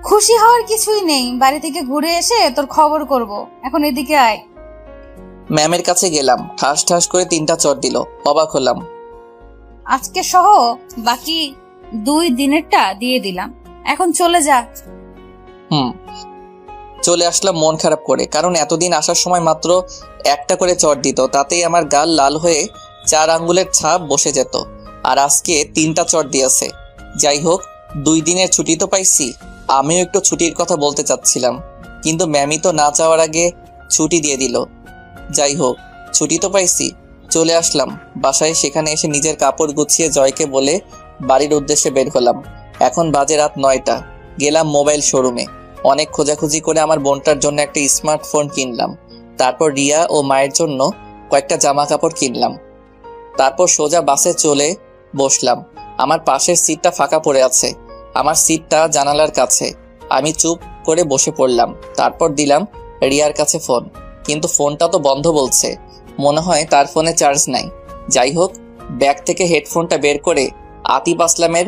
খুশি হওয়ার কিছুই নেই, বাড়ি থেকে ঘুরে এসে তোর খবর করব। এখন এদিকে আয়। ম্যামের কাছে গেলাম, ঠাস ঠাস করে 3টা চট দিল। অবাক হলাম। আজকে সহ বাকি 2 দিনেরটা দিয়ে দিলাম, এখন চলে যা। চলে আসলাম মন খারাপ করে, কারণ এতদিন আসার সময় মাত্র একটা করে চট দিত, তাতেই আমার গাল লাল হয়ে 4 আঙ্গুলের ছাপ বসে যেত। আর আজকে 3টা চট দিয়েছে। যাই হোক, 2 দিনের ছুটি তো পাইছি। আমিও একটু ছুটির কথা বলতে চাচ্ছিলাম, কিন্তু ম্যামই তো না চাওয়ার আগে ছুটি দিয়ে দিল। যাই হোক, ছুটি তো পাইছি। চলে আসলাম বাসায়। সেখানে এসে নিজের কাপড় গুছিয়ে জয়কে বলে বাড়ির উদ্দেশ্যে বের হলাম। এখন বাজে রাত 9টা। গেলাম মোবাইল শোরুমে। অনেক খোঁজাখুঁজি করে আমার বোনটার জন্য একটা স্মার্টফোন কিনলাম। তারপর রিয়া ও মায়ের জন্য কয়েকটা জামা কাপড় কিনলাম। তারপর সোজা বাসে চলে বসলাম। আমার পাশের সিটটা ফাঁকা পড়ে আছে। আমার সিটটা জানালার কাছে। আমি চুপ করে বসে পড়লাম। তারপর দিলাম রিয়ার কাছে ফোন, কিন্তু ফোনটা তো বন্ধ বলছে। মনে হয় তার ফোনে চার্জ নাই। যাই হোক, ব্যাগ থেকে হেডফোনটা বের করে আতিফ আসলামের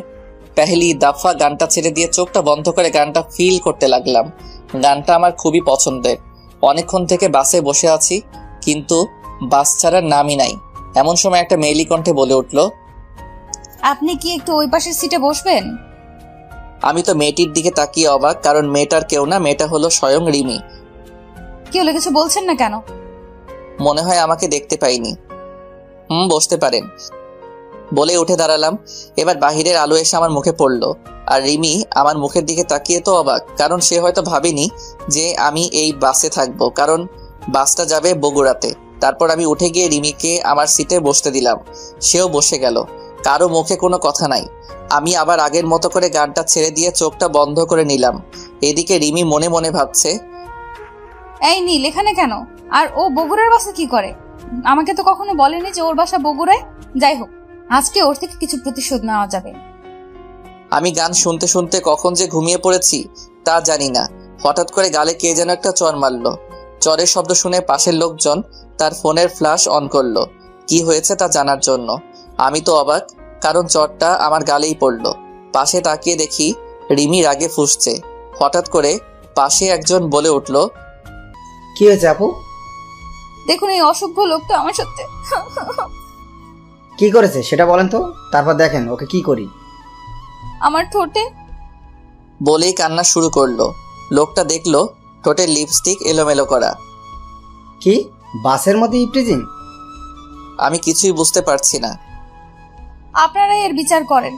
পেহলি দাফা গানটা ছেড়ে দিয়ে চোখটা বন্ধ করে গানটা ফিল করতে লাগলাম। গানটা আমার খুবই পছন্দের। অনেকক্ষণ থেকে বাসে বসে আছি, কিন্তু বাস ছাড়ার নামই নাই। এমন সময় একটা মেয়েলি কণ্ঠে বলে উঠল, আপনি কি একটু ওই পাশের সিটে বসবেন? আমি তো মেয়েটির দিকে তাকিয়ে অবাক, কারণ মেয়েটার কেউ না, মেয়েটা হলো স্বয়ং রিমি। কি হলো, কিছু বলছেন না কেন? মনে হয় আমাকে দেখতে পাইনি। বসতে পারেন বলে উঠে দাঁড়ালাম। এবার বাহিরের আলো এসে আমার মুখে পড়লো, আর রিমি আমার মুখের দিকে তাকিয়ে তো অবাক, কারণ সে হয়তো ভাবেনি যে আমি এই বাসে থাকবো, কারণ বাসটা যাবে বগুড়াতে। তারপর আমি উঠে গিয়ে রিমিকে আমার সিটে বসতে দিলাম। সেও বসে গেল। কারো মুখে কোনো কথা নাই। আমি আবার আগের মতো করে গানটা ছেড়ে দিয়ে চোখটা বন্ধ করে নিলাম। এদিকে রিমি মনে মনে ভাবছে, এই নীল এখানে কেন? আর ও বগুড়ার বাসে কি করে? আমাকে তো কখনো বলেনি যে ওর বাসা বগুড়ায়। যাই হোক, আজকে ওর থেকে কিছু প্রতিশোধ নেওয়া যাবে। আমি গান শুনতে শুনতে কখন যে ঘুমিয়ে পড়েছি তা জানি না। হঠাৎ করে গালে কে যেন একটা চর মারল। চরের শব্দ শুনে পাশের লোকজন তার ফোনের ফ্ল্যাশ অন করলো কি হয়েছে তা জানার জন্য। আমি তো অবাক, কারণ চরটা আমার গালেই পড়ল। পাশে তাকিয়ে দেখি রিমি রাগে ফুঁসছে। হঠাৎ করে পাশে একজন বলে উঠল, কি হয়েছে আপু? দেখুন, এই অসভ্য লোকটা আমার সাথে। কি করেছে সেটা বলেন তো, তারপর দেখেন ওকে কি করি। আমার ঠোঁটে। বলেই কান্না শুরু করলো। লোকটা দেখলো ঠোঁটের লিপস্টিক এলোমেলো করা। কি বাসের মধ্যে ইপটিজিং? আমি কিছুই বুঝতে পারছি না। আপনারা এর বিচার করেন।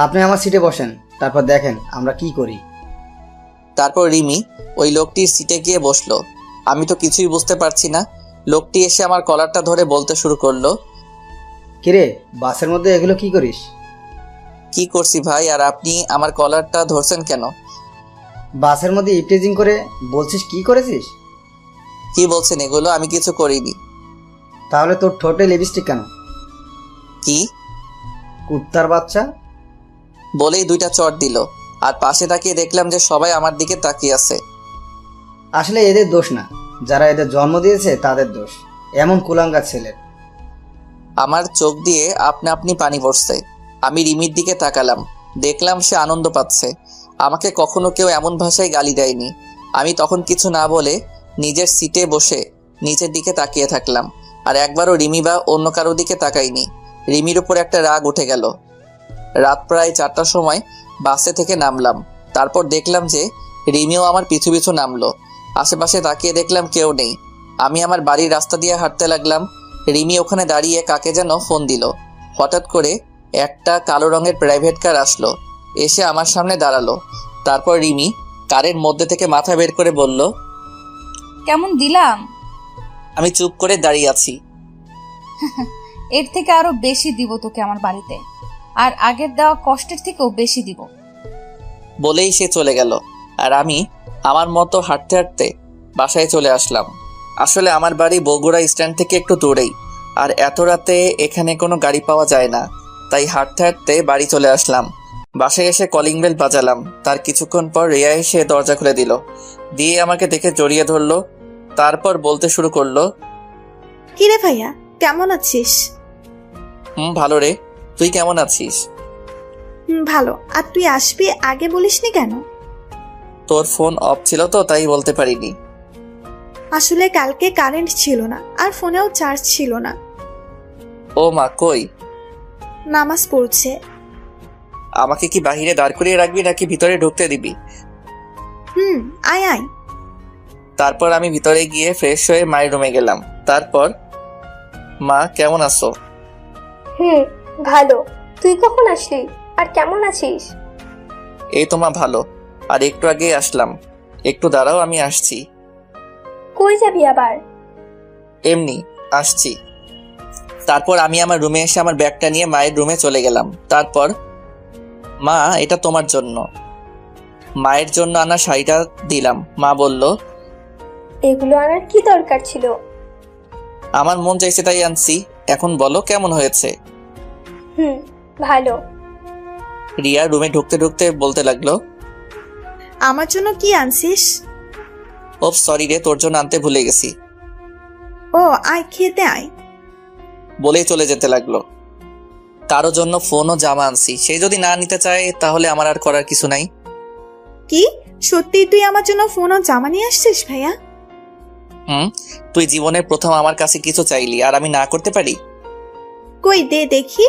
আপনি আমার সিটে বসেন, তারপর দেখেন আমরা কি করি। তারপর রিমি ওই লোকটির সিটে গিয়ে বসলো। আমি তো কিছুই বুঝতে পারছি না। লোকটি এসে আমার কলারটা ধরে বলতে শুরু করলো, কিরে বাসের মধ্যে এগুলো কি করিস? কি করছি ভাই, আর আপনি আমার কলারটা ধরছেন কেন? বাসের মধ্যে ইপটিজিং করে বলছিস কি করেছিস? কি বলছেন এগুলো? আমি কিছু করিনি। তাহলে তোর ঠোঁটে লিপস্টিক কেন? কি? কুত্তার বাচ্চা। বলেই 2টা চট দিল। আর পাশে তাকিয়ে দেখলাম যে সবাই আমার দিকে তাকিয়ে আছে। আসলে এদের দোষ না, যারা এদের জন্ম দিয়েছে তাদের দোষ, এমন কুলাঙ্গার ছেলের। আমার চোখ দিয়ে আপনা আপনি পানি পড়ছে। আমি রিমির দিকে তাকালাম, দেখলাম সে আনন্দ পাচ্ছে। আমাকে কখনো কেউ এমন ভাষায় গালি দেয়নি। আমি তখন কিছু না বলে নিজের সিটে বসে নিচের দিকে তাকিয়ে থাকলাম, আর একবারও রিমি বা অন্য কারো দিকে তাকাইনি। রিমির উপর একটা রাগ উঠে গেল। রাত প্রায় 4টার সময় বাসে থেকে নামলাম। তারপর দেখলাম যে রিমিও আমার পিছু পিছু নামলো। আশেপাশে তাকিয়ে দেখলাম কেউ নেই। আমি আমার বাড়ির রাস্তা দিয়ে হাঁটতে লাগলাম। রিমি ওখানে দাঁড়িয়ে কাকে যেন ফোন দিল। হঠাৎ করে একটা কালো রঙের প্রাইভেট কার আসলো, এসে আমার সামনে দাঁড়ালো। তারপর রিমি কারের মধ্যে থেকে মাথা বের করে বলল, কেমন দিলাম? আমি চুপ করে দাঁড়িয়ে আছি। এর থেকে আরো বেশি দিব তোকে আমার বাড়িতে, আর আগের দেওয়া কষ্টের থেকেও বেশি দিব। বলেই সে চলে গেল। আর আমি আমার মতো হাঁটতে হাঁটতে বাসায় চলে আসলাম। আসলে আমার বাড়ি বগুড়া স্ট্যান্ড থেকে একটু দূরেই, আর এত রাতে এখানে কোনো গাড়ি পাওয়া যায় না, তাই হাঁটতে হাঁটতে বাড়ি চলে আসলাম। বাসায় এসে কলিং বেল বাজালাম। তার কিছুক্ষণ পর রিয়া এসে দরজা খুলে দিল, দিয়ে আমাকে দেখে জড়িয়ে ধরলো। তারপর বলতে শুরু করলো, কিরে ভাইয়া, কেমন আছিস? ভালো রে, তুই কেমন আছিস? ভালো। আর তুই আসবি আগে বলিসনি কেন? তোর ফোন অফ ছিল তো, তাই বলতে পারিনি। আসলে কালকে কারেন্ট ছিল না, আর ফোনেও চার্জ ছিল না। ও মা, কই? নামাজ পড়ছে। আমাকে কি বাহিরে দাঁড় করিয়ে রাখবি নাকি ভিতরে ঢুকতে দিবি? আয় আয়। তারপর আমি ভিতরে গিয়ে ফ্রেশ হয়ে মায়ের রুমে গেলাম। তারপর, মা কেমন আছো? ভালো। তুই কখন আসলি আর কেমন আছিস? এই তো মা, ভালো। আর একটু আগেই আসলাম। একটু দাঁড়াও, আমি আসছি। কই যাবি আবার? এমনি আসছি। তারপর আমি আমার রুমে এসে আমার ব্যাগটা নিয়ে মায়ের রুমে চলে গেলাম। তারপর, মা এটা তোমার জন্য। মায়ের জন্য আনা শাড়িটা দিলাম। মা বলল, এগুলো আনার কি দরকার ছিল? আমার মন চাইছে তাই আনছি। এখন বলো কেমন হয়েছে? ভালো। রিয়া রুমে ঢুকতে ঢুকতে বলতে লাগলো, আমার জন্য কি আনছিস? ও সরি রে, তোর জন্য আনতে ভুলে গেছি। ও আয়, খেতে আয়। বলেই চলে যেতে লাগলো। কারো জন্য ফোন ও জামা আনছি, সে যদি না নিতে চায় তাহলে আমার আর করার কিছু নাই। কি সত্যি তুই আমার জন্য ফোন ও জামা নিয়ে আসছিস ভাইয়া? তুই জীবনের প্রথম আমার কাছে কিছু চাইলি, আর আমি না করতে পারি? কই দে দেখি।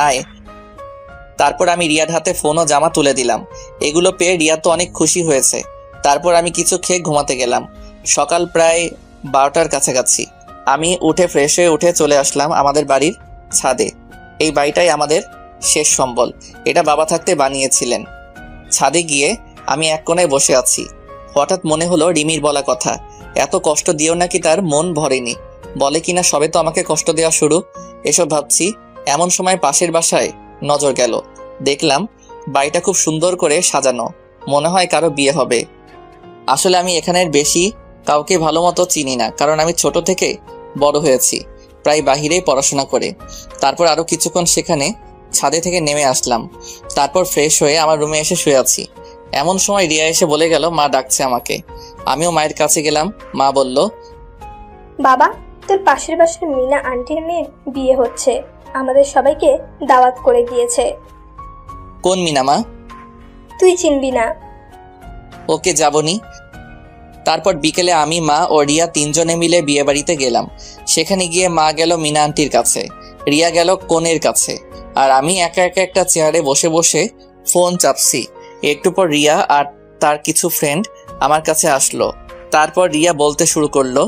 আয়। তারপর আমি রিয়ার হাতে ফোন ও জামা তুলে দিলাম। এগুলো পেয়ে রিয়া তো অনেক খুশি হয়েছে। তারপর আমি কিছু খেয়ে ঘুমাতে গেলাম। সকাল প্রায় 12টার কাছাকাছি। আমি উঠে ফ্রেশ হয়ে উঠে চলে আসলাম আমাদের বাড়ির ছাদে। এই বাড়িটাই আমাদের শেষ সম্বল। এটা বাবা থাকতে বানিয়েছিলেন। ছাদে গিয়ে আমি এক কোণায় বসে আছি। হঠাৎ মনে হলো রিমির বলা কথা, এত কষ্ট দিও নাকি তার মন ভরেনি। বলে কিনা সবে তো আমাকে কষ্ট দেওয়া শুরু। এসব ভাবছি, এমন সময় পাশের বাসায় নজর গেল। দেখলাম বাড়িটা খুব সুন্দর করে সাজানো, মনে হয় কারো বিয়ে হবে। আসলে আমি এখানের বেশি কাউকে ভালো মতো চিনি না, কারণ আমি ছোট থেকে বড় হয়েছি প্রায় বাহিরেই পড়াশোনা করে। তারপর আরো কিছুক্ষণ সেখানে ছাদে থেকে নেমে আসলাম। তারপর ফ্রেশ হয়ে আমার রুমে এসে শুয়ে আছি। এমন সময় রিয়া এসে বলে গেল মা ডাকছে আমাকে। আমিও মায়ের কাছে গেলাম। মা বলল, বাবা, তোর পাশের বাসার মিনা আন্টির মেয়ে বিয়ে হচ্ছে, আমাদের সবাইকে দাওয়াত করে গিয়েছে। কোন মিনা মা? তুই চিনবি না। ওকে, যাবনি। তারপর বিকেলে আমি, মা ও রিয়া তিনজনে মিলে বিয়ে বাড়িতে গেলাম। সেখানে গিয়ে মা গেল মিনা আন্টির কাছে, রিয়া গেল কনের কাছে, আর আমি একা একা একটা চেয়ারে বসে বসে ফোন চাপছি। একটু পর রিয়া আর তার কিছু ফ্রেন্ড আমার কাছে আসলো। তারপর রিয়া বলতে শুরু করলো,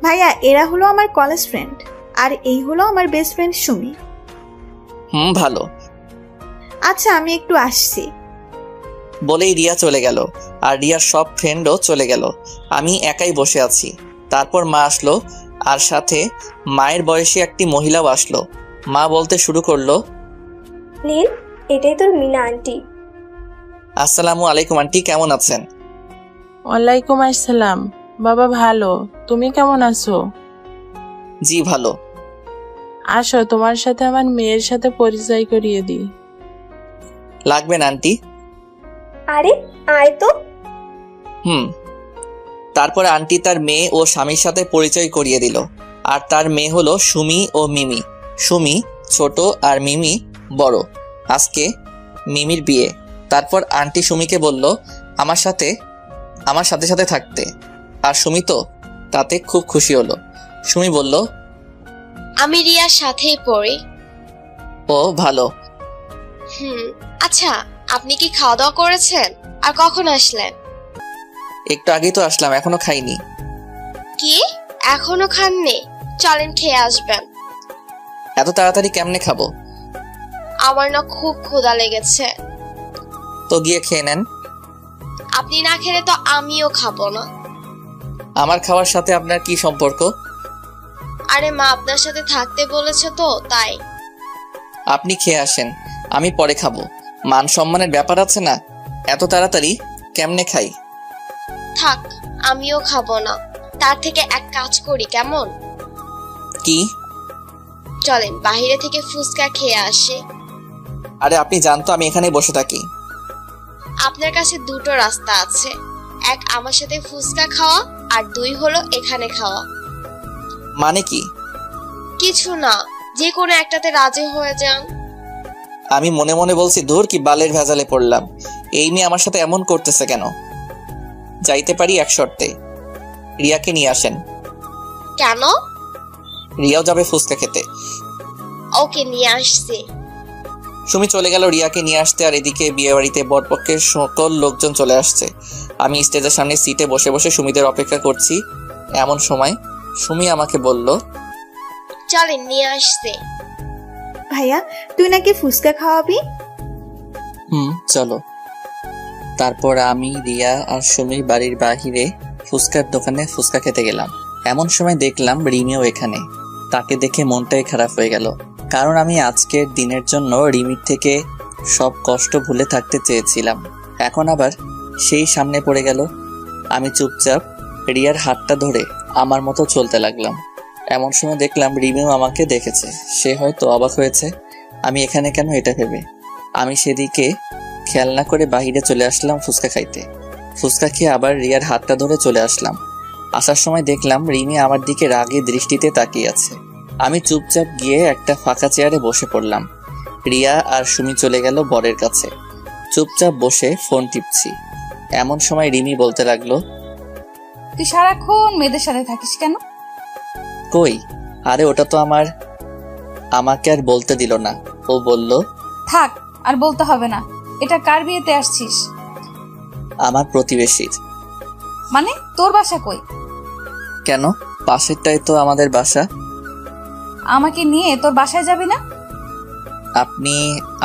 ভাইয়া এরা হলো আমার কলেজ ফ্রেন্ড, আর এই হলো আমার বেস্ট ফ্রেন্ড সুমি। ভালো। আচ্ছা আমি একটু আসছি। বলেই রিয়া চলে গেল, আর রিয়ার সব ফ্রেন্ডও চলে গেল। আমি একাই বসে আছি। তারপর মা আসলো, আর সাথে মায়ের বয়সী একটি মহিলাও আসলো। মা বলতে শুরু করলো, নীল, এটাই তোর মিনা আন্টি। আসসালামু আলাইকুম আন্টি, কেমন আছেন? ওয়ালাইকুম আসসালাম। বাবা ভালো, তুমি কেমন আছো? জি ভালো। আসো, তোমার সাথে আমার মেয়ের সাথে পরিচয় করিয়ে দিই। লাগবে না আন্টি। আরে আয় তো। তারপরে আন্টি তার মেয়ে ও স্বামীর সাথে পরিচয় করিয়ে দিল। আর তার মেয়ে হলো সুমি ও মিমি। সুমি ছোট আর মিমি বড়। আজকে মিমির বিয়ে। তারপর আন্টি সুমিকে বলল আমার সাথে সাথে থাকতে, আর সুমি তো তাতে খুব খুশি হলো। সুমি বলল, আমি রিয়ার সাথেই পড়ি। ও ভালো। আচ্ছা, আপনি কি খাওয়া দাওয়া করেছেন? আর কখন আসলেন? একটু আগেই তো আসলাম, এখনো খাইনি। কি, এখনো খাননি? চলেন খেয়ে আসবেন। এত তাড়াতাড়ি কেমনে খাবো? আমার না খুব ক্ষুধা লেগেছে। তো গিয়ে খেয়ে নেন। আপনি না খেলে তো আমিও খাবো না। আমার খাওয়ার সাথে আপনার কি সম্পর্ক? আরে মা আপনার সাথে থাকতে বলেছে তো তাই। আপনি খেয়ে আসেন, আমি পরে খাবো। মান সম্মানের ব্যাপার আছে না? এত তাড়াতাড়ি কেমনে খাই? থাক, আমিও খাবো না। তার থেকে এক কাজ করি কেমন? কি? চলেন বাইরে থেকে ফুচকা খেয়ে আসি। আরে আপনি জানতো আমি এখানে বসে থাকি। আপনার কাছে দুটো রাস্তা আছে, এক আমার সাথে ফুচকা খাওয়া আর দুই হলো এখানে খাওয়া। মানে কি? কিছু না, যে কোনো একটাতে রাজি হয়ে যান। আমি মনে মনে বলছি, ধুর কি বালের ভেজালে পড়লাম, এই মেয়ে আমার সাথে এমন করতেছে কেন? যাইতে পারি এক শর্তে, রিয়াকে নিয়ে আসেন। কেন? রিয়াও যাবে ফুচকা খেতে। ওকে, নিয়ে আসছি। সুমি চলে গেল রিয়াকে নিয়ে আসতে, আর এদিকে বিয়ে বাড়িতে বরপক্ষের সকল লোকজন চলে আসছে। আমি স্টেজের সামনে সিটে বসে বসে সুমিদের অপেক্ষা করছি। এমন সময় সুমি আমাকে বলল, চলেন নিয়ে আসছি। ভাইয়া, তুই নাকি ফুচকা খাওয়াবি? চলো। তারপর আমি, রিয়া আর সুমির বাড়ির বাহিরে ফুচকার দোকানে ফুচকা খেতে গেলাম। এমন সময় দেখলাম রিমিও এখানে। তাকে দেখে মনটাই খারাপ হয়ে গেল, কারণ আমি আজকের দিনের জন্য রিমির থেকে সব কষ্ট ভুলে থাকতে চেয়েছিলাম। এখন আবার সেই সামনে পড়ে গেল। আমি চুপচাপ রিয়ার হাতটা ধরে আমার মতো চলতে লাগলাম। এমন সময় দেখলাম রিমিও আমাকে দেখেছে। সে হয়তো অবাক হয়েছে আমি এখানে কেন, এটা ভেবে আমি সেদিকে খেয়াল না করে বাহিরে চলে আসলাম ফুচকা খাইতে। ফুচকা খেয়ে আবার রিয়ার হাতটা ধরে চলে আসলাম। আসার সময় দেখলাম রিমি আমার দিকে রাগী দৃষ্টিতে তাকিয়ে আছে। আমি চুপচাপ গিয়ে একটা ফাঁকা চেয়ারে বসে পড়লাম। রিয়া আর সুমি চলে গেল বরের কাছে। চুপচাপ বসে ফোন টিপছি। এমন সময় রিমি বলতে লাগলো, তুই সারাক্ষণ মেয়েদের সাথে থাকিস কেন? কই, আরে ওটা তো আমাকে আর বলতে দিল না। ও বলল, থাক, আর বলতে হবে না। এটা কার বিয়েতে আসছিস? আমার প্রতিবেশীর। মানে তোর বাসা কই? কেন, পাশেরটাই তো আমাদের বাসা। আমাকে নিয়ে তোর বাসায় যাবি না? আপনি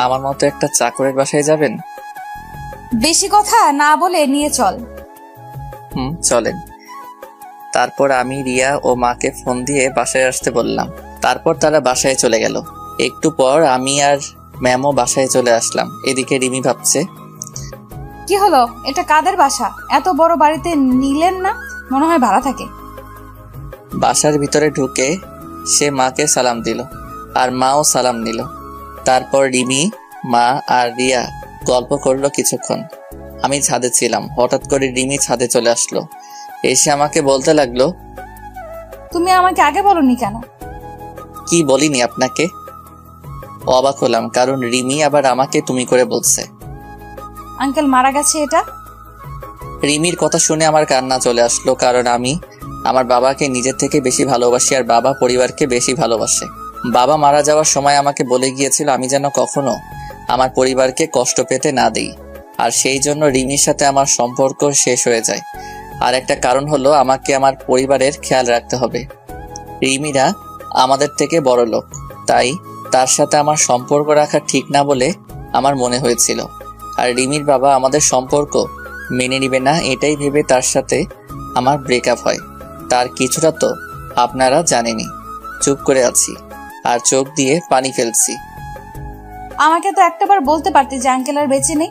আমার মতো একটা চাকরের বাসায় যাবেন? বেশি কথা না বলে নিয়ে চল। চলেন। তারপর আমি রিয়া ও মাকে ফোন দিয়ে বাসায় আসতে বললাম। তারপর তারা বাসায় চলে গেল। একটু পর আমি আর ম্যামও বাসায় চলে আসলাম। এদিকে রিমি ভাবছে, কি হলো, এটা কাদের বাসা? এত বড় বাড়িতে নিলেন না, মনে হয় ভাড়া থাকে। বাসার ভিতরে ঢুকে সে মাকে সালাম দিল, আর মাও সালাম নিল। তারপর রিমি, মা আর রিয়া গল্প করলো কিছুক্ষণ। আমি ছাদে ছিলাম। হঠাৎ করে রিমি ছাদে চলে আসলো। এসে আমাকে বলতে লাগলো, তুমি আমাকে আগে বলনি কেন? কি বলিনি আপনাকে? অবাক হলাম, কারণ রিমি আবার আমাকে তুমি করে বলছে। আঙ্কেল মারা গেছে এটা? রিমির কথা শুনে আমার কান্না চলে আসলো, কারণ আমি আমার বাবাকে নিজের থেকে বেশি ভালোবাসি, আর বাবা পরিবারকে বেশি ভালোবাসে। বাবা মারা যাওয়ার সময় আমাকে বলে গিয়েছিল আমি যেন কখনো আমার পরিবারকে কষ্ট পেতে না দিই, আর সেই জন্য রিমির সাথে আমার সম্পর্ক শেষ হয়ে যায়। আর একটা কারণ হলো আমাকে আমার পরিবারের খেয়াল রাখতে হবে। রিমিরা আমাদের থেকে বড় লোক, তাই তার সাথে আমার সম্পর্ক রাখা ঠিক না বলে আমার মনে হয়েছিল। আর রিমির বাবা আমাদের সম্পর্ক মেনে নিবে না, এটাই ভেবে তার সাথে আমার ব্রেকআপ হয়। তার কিছুটা তো আপনারা জানেনই। চুপ করে আছি আর চোখ দিয়ে পানি ফেলছি। আমাকে তো একটাবার বলতে পারতে যে আঙ্কেল আর বেঁচে নেই।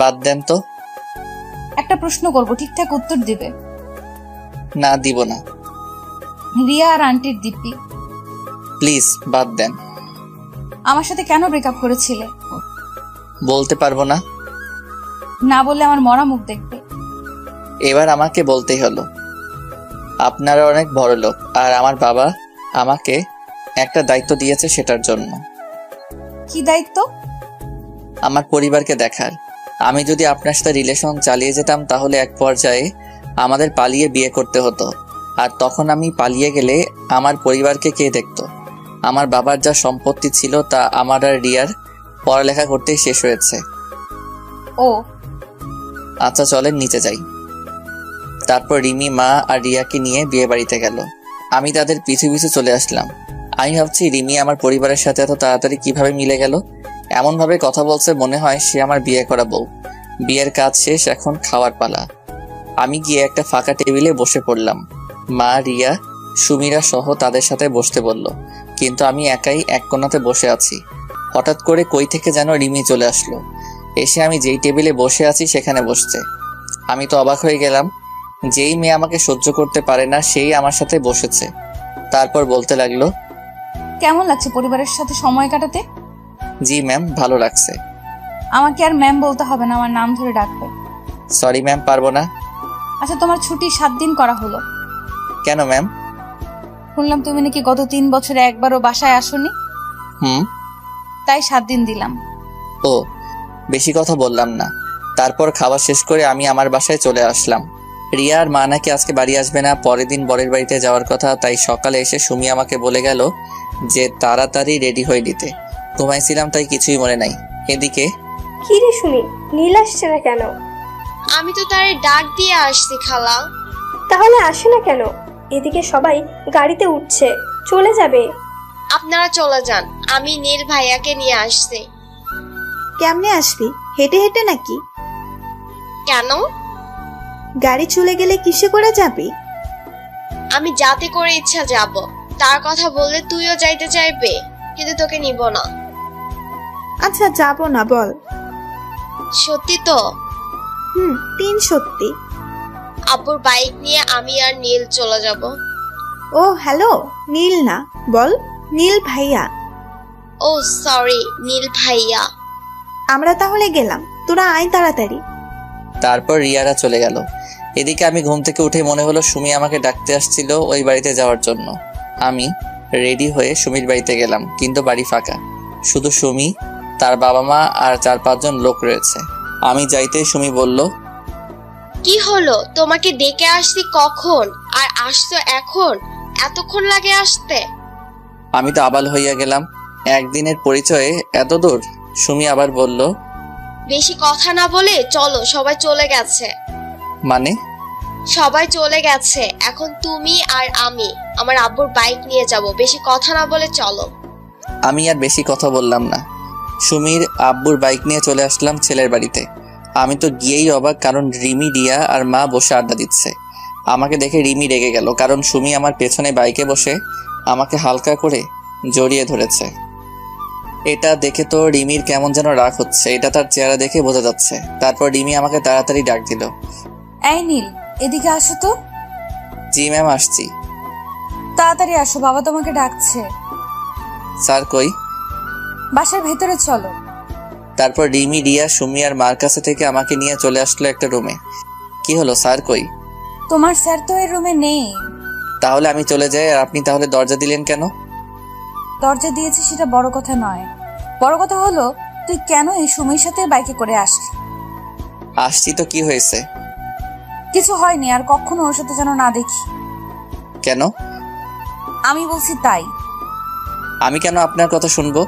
বাদ দেন তো। একটা প্রশ্ন করব, ঠিকঠাক উত্তর দিবে। না, দিব না। রিয়া আর আন্টির দিব্যি। প্লিজ বাদ দেন। আমার সাথে কেন ব্রেকআপ করেছিলে? বলতে পারবো না। না বললে আমার মরা মুখ দেখবে। এবার আমাকে বলতেই হলো। আপনারা অনেক বড় লোক, আর আমার বাবা আমাকে একটা দায়িত্ব দিয়েছে, সেটার জন্য। কি দায়িত্ব? আমার পরিবারকে দেখার। আমি যদি আপনার সাথে রিলেশন চালিয়ে যেতাম তাহলে এক পর্যায়ে আমাদের পালিয়ে বিয়ে করতে হতো, আর তখন আমি পালিয়ে গেলে আমার পরিবারকে কে দেখতো? আমার বাবার যা সম্পত্তি ছিল তা আমার আর রিয়ার পড়ালেখা করতেই শেষ হয়েছে। ও আচ্ছা, চলেন নিচে যাই। তারপর রিমি, মা আর রিয়াকে নিয়ে বিয়ে বাড়িতে গেল। আমি তাদের পিছু পিছু চলে আসলাম। আমি ভাবছি রিমি আমার পরিবারের সাথে এত তাড়াতাড়ি কিভাবে মিলে গেল। এমনভাবে কথা বলছে মনে হয় সে আমার বিয়ে করা বউ। বিয়ের কাজ শেষ, এখন খাওয়ার পালা। আমি গিয়ে একটা ফাঁকা টেবিলে বসে পড়লাম। মা, রিয়া, সুমিরা সহ তাদের সাথে বসতে বলল, কিন্তু আমি একাই এক কোণাতে বসে আছি। হঠাৎ করে কই থেকে যেন রিমি চলে আসলো, এসে আমি যেই টেবিলে বসে আছি সেখানে বসছে। আমি তো অবাক হয়ে গেলাম। যেই মেয়ে আমাকে সহ্য করতে পারে না সেই আমার সাথে বসেছে। তারপর বলতে লাগলো, কেমন লাগছে পরিবারের সাথে সময় কাটাতে? জি ম্যাম, ভালো লাগছে। আমাকে আর ম্যাম বলতে হবে না, আমার নাম ধরে ডাকবে। সরি ম্যাম, পারবো না। আচ্ছা, তোমার ছুটি 7 দিন করা হলো কেন ম্যাম? শুনলাম তুমি নাকি গত 3 বছরে একবারও বাসায় আসোনি, তাই 7 দিন দিলাম। ও, বেশি কথা বললাম না। তারপর খাওয়া শেষ করে আমি আমার বাসায় চলে আসলাম। রিয়া আর মা নাকি আজকে বাড়ি আসবে না, পরের দিন বরের বাড়িতে যাওয়ার কথা। তাই সকালে এসে সুমি আমাকে বলে গেল যে তাড়াতাড়ি রেডি হয়ে নিতে। ঘুমাইছিলাম তাই কিছুই মনে নাই। এদিকে কি রে শুনি, নীল আসছে না কেন? আমি তো তারে ডাক দিয়ে আসছি খালা। তাহলে আসে না কেন? এদিকে সবাই গাড়িতে উঠছে, চলে যাবে। আপনারা চলে যান, আমি নীল ভাইয়াকে নিয়ে আসছি। কেমনে আসবি? হেঁটে হেঁটে নাকি? কেন? গাড়ি চলে গেলে কিসে করে যাবি? আমি যাতে করে ইচ্ছা যাব। তার কথা বললে তুইও যাইতে চাইবে, কিন্তু তোকে নিব না। আচ্ছা, যাব না বল। সত্যি তো? 3 সত্যি। আব্বুর বাইক নিয়ে আমি আর নীল চলে যাব। ও হ্যালো, নীল না, বল নীল ভাইয়া। ও সরি, নীল ভাইয়া। আমরা তাহলে গেলাম, তোরা আয় তাড়াতাড়ি। তারপর রিয়ারা চলে গেল। এদিকে আমি ঘুম থেকে উঠে মনে হলো সুমি আমাকে ডাকতে আসছিল ওই বাড়িতে যাওয়ার জন্য। আমি রেডি হয়ে সুমির বাড়িতে গেলাম, কিন্তু বাড়ি ফাঁকা। শুধু সুমি, তার বাবা মা আর 4-5 জন লোক রয়েছে। আমি যাইতে সুমি বলল, কি হলো? তোমাকে ডেকে আসছি কখন, আর আসছো এখন? এতক্ষণ লাগে আসতে? আমি তো আবাল হইয়া গেলাম, একদিনের পরিচয়ে এত দূর। সুমি আবার বলল, বেশি কথা না বলে চলো, সবাই চলে গেছে। মানে? সবাই চলে গেছে, এখন তুমি আর আমি আমার আব্বুর বাইক নিয়ে যাব। বেশি কথা না বলে চলো। আমি আর বেশি কথা বললাম না। সুমির আব্বুর বাইক নিয়ে চলে আসলাম ছেলের বাড়িতে। আমি তো গিয়েই অবাক, কারণ রিমি, রিয়া আর মা বসে আড্ডা দিচ্ছে। আমাকে দেখে রিমি রেগে গেল, কারণ সুমি আমার পেছনে বাইকে বসে আমাকে হালকা করে জড়িয়ে ধরেছে। এটা দেখে তো রিমির কেমন যেন রাগ হচ্ছে, এটা তার চেহারা দেখে বোঝা যাচ্ছে। তারপর রিমি আমাকে তাড়াতাড়ি ডাক দিল, এই নীল, এদিকে আসো তো। জি ম্যাম, আসছি। তাড়াতাড়ি আসো, বাবা তোমাকে ডাকছে। স্যার কই? বাসার ভেতরে চলো। তারপর রিমি, রিয়া, সুমি আর মার কাছে থেকে আমাকে নিয়ে চলে আসলো একটা রুমে। কি হলো, স্যার কই? তোমার স্যার তো এই রুমে নেই। তাহলে আমি চলে যাই, আর আপনি তাহলে দরজা দিলেন কেন? দরজা দিয়েছি সেটা বড় কথা নয়, বড় কথা হলো তুই কেন এই সুমির সাথে বাইকে করে আসলি? আসছি তো, কি হয়েছে? কিছু হয়নি, আর কখনো ওর সাথে যেন না দেখি। কেন? আমি বলছি তাই। আমি কেন আপনার কথা শুনবো?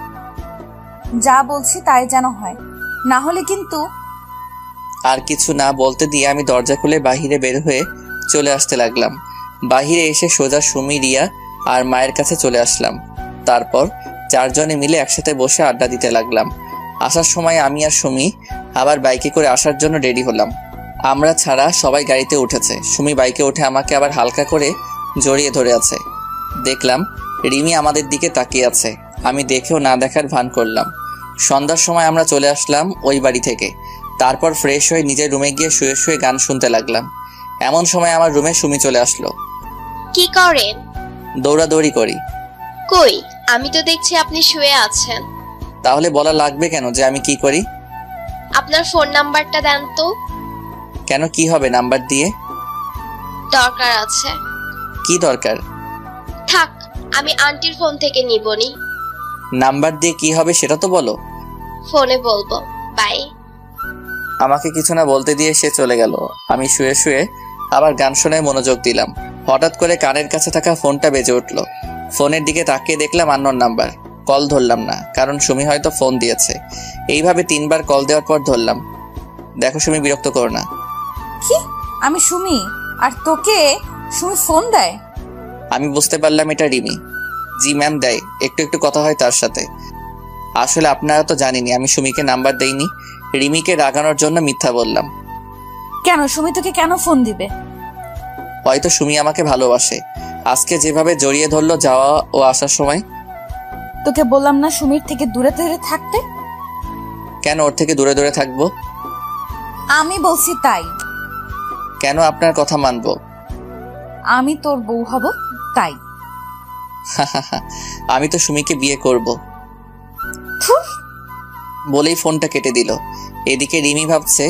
যা বলছি তাই যেন হয়, না হলে কিন্তু। আর কিছু না বলতে দিয়ে আমি দরজা খুলে বাহিরে বের হয়ে চলে আসতে লাগলাম। বাহিরে এসে সোজা সুমি, রিয়া আর মায়ের কাছে চলে আসলাম। তারপর 4 জনে মিলে একসাথে বসে আড্ডা দিতে লাগলাম। আসার সময় আমি আর সুমি আবার বাইকে করে আসার জন্য রেডি হলাম। আমরা ছাড়া সবাই গাড়িতে উঠেছে। সুমি বাইকে উঠে আমাকে আবার হালকা করে জড়িয়ে ধরে আছে। দেখলাম রিমি আমাদের দিকে তাকিয়ে আছে। আমি দেখেও না দেখার ভান করলাম। সন্ধ্যার সময় আমরা চলে আসলাম ওই বাড়ি থেকে। তারপর ফ্রেশ হয়ে নিজের রুমে গিয়ে শুয়ে শুয়ে গান শুনতে লাগলাম। এমন সময় আমার রুমে সুমি চলে আসলো। কি করেন? দৌড়াদৌড়ি করি। কই, আমি তো দেখছি আপনি শুয়ে আছেন। তাহলে বলা লাগবে কেন যে আমি কি করি? আপনার ফোন নাম্বারটা দেন তো। কেন, কি হবে নাম্বার দিয়ে? দরকার আছে। কি দরকার? থাক, আমি আন্টির ফোন থেকে নিবনি। নাম্বার দিয়ে কি হবে সেটা তো বলো। ফোনে বলবো, বাই। আমাকে কিছু না বলতে দিয়ে সে চলে গেল। আমি শুয়ে শুয়ে আবার গান শুনে মনোযোগ দিলাম। হঠাৎ করে কানের কাছে থাকা ফোনটা বেজে উঠলো। ফোনের দিকে তাকিয়ে দেখলাম আননোন নাম্বার। কল ধরলাম না, কারণ সুমি হয়তো ফোন দিয়েছে। এইভাবে 3 বার কল দেওয়ার পর ধরলাম। দেখো সুমি, বিরক্ত করো না। কি? আমি সুমি, আর তোকে সুমি ফোন দেয়? আমি বুঝতে পারলাম এটা রিমি। জি ম্যাম দেয়, একটু একটু কথা হয় তার সাথে। আসলে আপনারা তো জানেনই আমি সুমিকে নাম্বার দেইনি, রিমিকে রাগানোর জন্য মিথ্যা বললাম। কেন সুমি তোকে কেন ফোন দিবে? হয়তো সুমি আমাকে ভালোবাসে, আজকে যেভাবে জড়িয়ে ধরলো যাওয়া ও আসার সময়। তোকে বললাম না সুমির থেকে দূরে দূরে থাকতে? কেন ওর থেকে দূরে দূরে থাকবো? আমি বলছি তাই। কেন আপনার কথা মানবো? আমি তোর বউ হব তাই। আমি তো সুমিকে বিয়ে করব বলেই ফোনটা কেটে দিল। এদিকে রিমি ভাবছে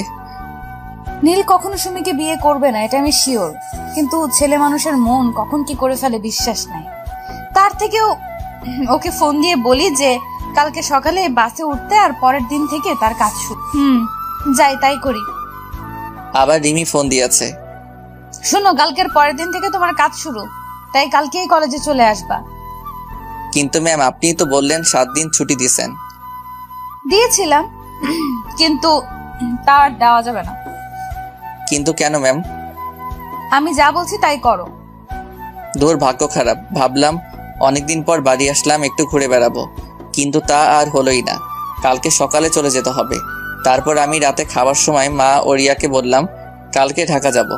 নীল কখনো সুমিকে বিয়ে করবে না, এটা আমি শিওর। কিন্তু ছেলে মানুষের মন কখন কি করে ফেলে বিশ্বাস নাই। তার থেকেও ওকে ফোন দিয়ে বলি যে কালকে সকালে বাসে উঠতে, আর পরের দিন থেকে তার কাজ শুরু। যাই তাই করি। আবার রিমি ফোন দিয়েছে। শোনো, কালকের পরের দিন থেকে তোমার কাজ শুরু, তাই কালকেই কলেজে চলে আসবা। কিন্তু ম্যাম আপনি তো বললেন 7 দিন ছুটি দিয়েছেন। দিয়েছিলাম, কিন্তু তা আর দেওয়া যাবে না। কিন্তু কেন ম্যাম? আমি যা বলছি তাই করো। দূর, ভাগ্য খারাপ। ভাবলাম অনেকদিন পর বাড়ি আসলাম, একটু ঘুরে বেড়াবো, কিন্তু তা আর হলোই না। কালকে সকালে চলে যেতে হবে। তারপর আমি রাতে খাবার সময় মা ও রিয়াকে বললাম কালকে ঢাকা যাব।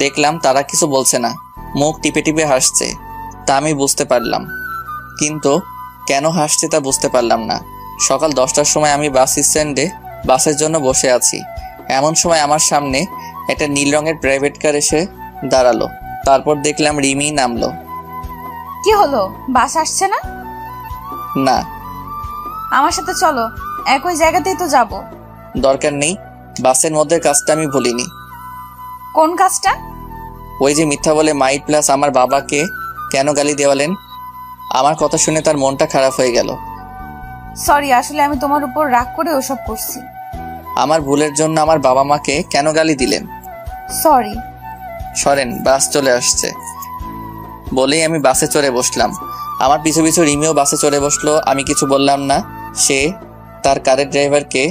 দেখলাম তারা কিছু বলছে না, মুখ টিপে টিপে হাসছে। তা আমি বুঝতে পারলাম, কিন্তু কেন হাসছে তা বুঝতে পারলাম না। সকাল 10টার সময় আমি বাস স্ট্যান্ডে বাসের জন্য বসে আছি। এমন সময় আমার সামনে একটা নীল রঙের প্রাইভেট কার এসে দাঁড়ালো। তারপর দেখলাম রিমি নামলো। কি হলো, বাস আসছে না? না। আমার সাথে চলো, একই জায়গাতেই তো যাব। দরকার নেই, বাসের মধ্যে কাজটা আমি ভুলিনি। কোন কাজটা? ওই যে মিথ্যা বলে মাইট প্লাস আমার বাবাকে কেন গালি দেওয়ালেন। আমার কথা শুনে তার মনটা খারাপ হয়ে গেল। সরি, আসলে আমি তোমার উপর রাগ করে ওসব করছি। আমার ভুলের জন্য আমার বাবা মাকে কেন গালি দিলেন? সরি। সরেন, বাস চলে আসছে বলেই আমি বাসে চড়ে বসলাম। আমার পিছু পিছু রিমিও বাসে চড়ে বসলো। আমি কিছু বললাম না। সে তার কারের ড্রাইভারকে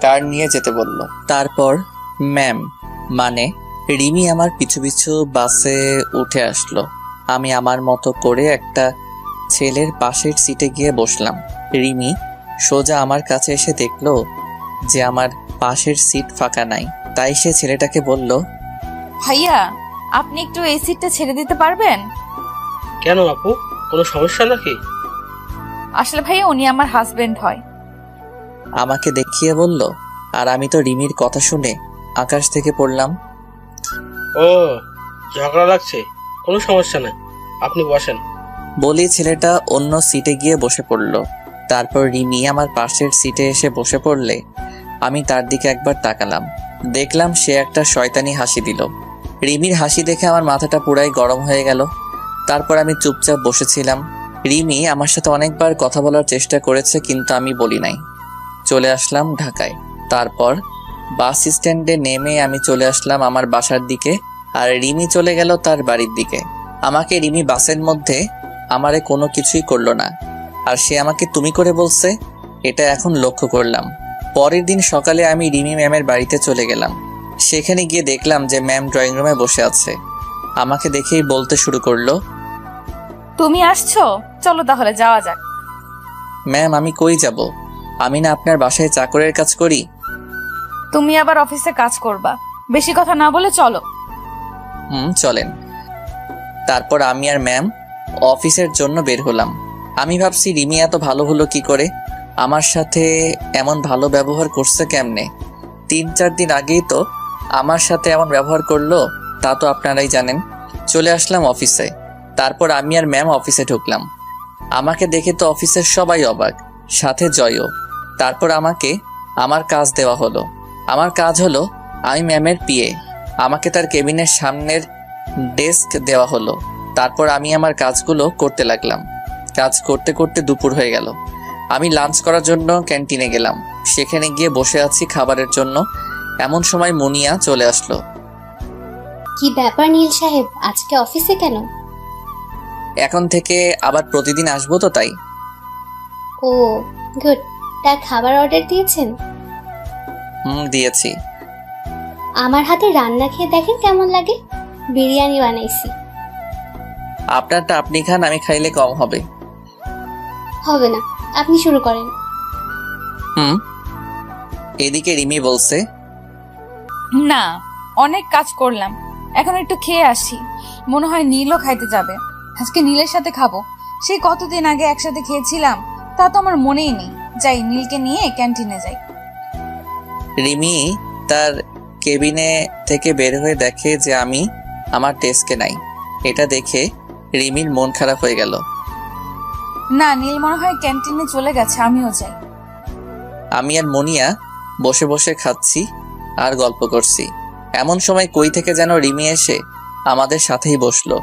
কার নিয়ে যেতে বলল। তারপর ম্যাম মানে রিমি আমার পিছু পিছু বাসে উঠে আসলো। আমি আমার মতো করে একটা ছেলের পাশের সিটে গিয়ে বসলাম। রিমি সোজা আমার কাছে এসে দেখলো যে আমার পাশের সিট ফাঁকা নাই। তাই সে ছেলেটাকে বলল, ভাইয়া আপনি একটু এই সিটটা ছেড়ে দিতে পারবেন? কেন আপু, কোনো সমস্যা নাকি? আসলে ভাইয়া উনি আমার হাজবেন্ড হয়। আমাকে দেখিয়ে বলল। আর আমি তো রিমির কথা শুনে আকাশ থেকে পড়লাম। ও, ঝগড়া লাগছে, কোনো সমস্যা নাই, আপনি বসেন। বলি ছেলেটা অন্য সিটে গিয়ে বসে পড়ল। তারপর রিমি আমার পাশের সিটে এসে বসে পড়লে আমি তার দিকে একবার তাকালাম। দেখলাম সে একটা শয়তানি হাসি দিল। রিমির হাসি দেখে আমার মাথাটা পুরাই গরম হয়ে গেল। তারপর আমি চুপচাপ বসেছিলাম। রিমি আমার সাথে অনেকবার কথা বলার চেষ্টা করেছে, কিন্তু আমি বলি নাই। চলে আসলাম ঢাকায়। তারপর বাস স্ট্যান্ডে নেমে আমি চলে আসলাম আমার বাসার দিকে, আর রিমি চলে গেল তার বাড়ির দিকে। আমাকে রিমি বাসের মধ্যে আমারে কোনো কিছুই করলো না, আর সে আমাকে তুমি করে বলছে, এটা এখন লক্ষ্য করলাম। পরের দিন সকালে আমি রিমি ম্যামের বাড়িতে চলে গেলাম। সেখানে গিয়ে দেখলাম যে ম্যাম ড্রয়িং রুমে বসে আছে। আমাকে দেখেই বলতে শুরু করলো, তুমি আসছো, চলো তাহলে যাওয়া যাক। ম্যাম আমি কই যাব? আমি না আপনার বাসায় চাকরের কাজ করি। তুমি আবার অফিসে কাজ করবা, বেশি কথা না বলে চলো। চলেন। তারপর আমি আর ম্যাম অফিসের জন্য বের হলাম। আমি ভাবছি রিমি এত ভালো হলো কি করে, আমার সাথে এমন ভালো ব্যবহার করছে কেমনে। 3-4 দিন আগেই তো আমার সাথে এমন ব্যবহার করলো, তা তো আপনারাই জানেন। চলে আসলাম অফিসে। তারপর আমি আর ম্যাম অফিসে ঢুকলাম। আমাকে দেখে তো অফিসের সবাই অবাক, সাথে জয়ও। তারপর আমাকে আমার কাজ দেওয়া হলো। আমার কাজ হলো আমি ম্যামের পিএ। আমাকে তার কেবিনের সামনের ডেস্ক দেওয়া হলো। তারপর আমি আমার কাজগুলো করতে লাগলাম। কাজ করতে করতে দুপুর হয়ে গেল। আমি লাঞ্চ করার জন্য ক্যান্টিনে গেলাম। সেখানে গিয়ে বসে আছি খাবারের জন্য। এমন সময় মুনিয়া চলে আসলো। কি ব্যাপার নীল সাহেব, আজকে অফিসে কেন? এখন থেকে আবার প্রতিদিন আসবো তো, তাই। ও গুড। তা খাবার অর্ডার দিয়েছেন? দিয়েছি। আমার হাতে রান্না খেয়ে দেখেন কেমন লাগে। বিরিয়ানি বানাইছি। আপনারটা আপনি খান, আমি খাইলে কম হবে। হবে না, আপনি শুরু করেন। এদিকে রিমি বলছে, না, অনেক কাজ করলাম, এখন একটু খেয়ে আসি। মনে হয় নীলও খাইতে যাবে। আজকে নীলের সাথে খাবো। সেই কতদিন আগে একসাথে খেয়েছিলাম, তা তো আমার মনেই নেই। যাই, নীলকে নিয়ে ক্যান্টিনে যাই। রিমি তার কেবিনে থেকে বের হয়ে দেখে যে আমি আমার ডেস্কে নাই। এটা দেখে রিমির মন খারাপ হয়ে গেল। না, নীল মনে হয় ক্যান্টিনে চলে গেছে, আমিও যাই। আমি আর মনিয়া বসে বসে খাচ্ছি আর গল্প করছি। এমন সময় কই থেকে যেন রিমি এসে আমাদের সাথেই বসলো।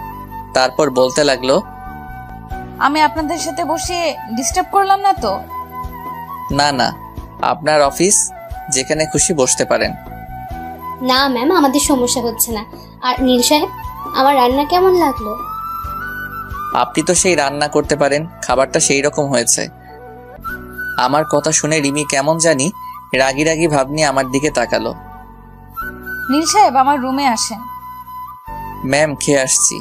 তারপর বলতে লাগলো, আমি আপনাদের সাথে বসে ডিস্টার্ব করলাম না তো? না না, আপনার অফিস, যেখানে খুশি বসতে পারেন। না ম্যাম, আমাদের সমস্যা হচ্ছে না। আর নীল সাহেব, আমার রান্না কেমন লাগলো? আপনি তো সেই রান্না করতে পারেন, খাবারটা সেই রকম হয়েছে। আমার কথা শুনে রিমি কেমন জানি রাগি রাগি ভাব নিয়ে আমার দিকে তাকালো। নীল সাহেব, আমার রুমে আসেন। ম্যাম, খেয়ে আসছি।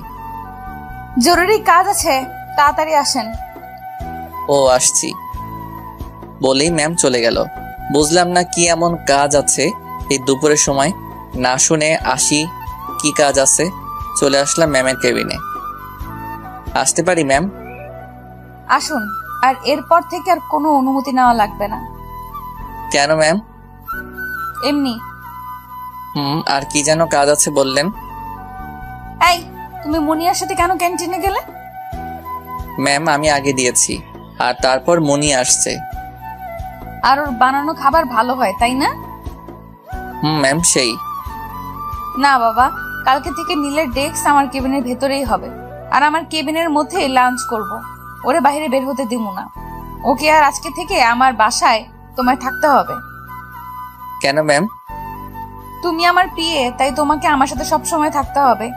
জরুরি কাজ আছে, তাড়াতাড়ি আসেন। ও, আসছি বলেই ম্যাম চলে গেল। বুঝলাম না কি এমন কাজ আছে এই দুপুরের সময়। না শুনে আসি কি কাজ আছে। চলে আসলাম ম্যামের কেবিনে। আসতে পারি ম্যাম? আসুন, আর এরপর থেকে আর কোনো অনুমতি নেওয়া লাগবে না। কেন ম্যাম? এমনি। আর কি যেন কাজ আছে বললেন? এই, তুমি মুনিয়ার সাথে কেন ক্যান্টিনে গেলে? ম্যাম, আমি আগে দিয়েছি, আর তারপর মনি আসছে। আর ওর বানানো খাবার ভালো হয়, তাই না? ম্যাম, সেই। না বাবা, কালকে থেকে নীলের ডেস্ক আমার কেবিনের ভেতরেই হবে, আর আমার কেবিনের মধ্যে লাঞ্চ করব। ওরে বাইরে বের হতে দিব না। ওকে, আর আজকে থেকে আমার বাসায় তোমায় থাকতে হবে। কেন ম্যাম? তুমি আমার পিএ, তাই তোমাকে আমার সাথে সব সময় থাকতে হবে।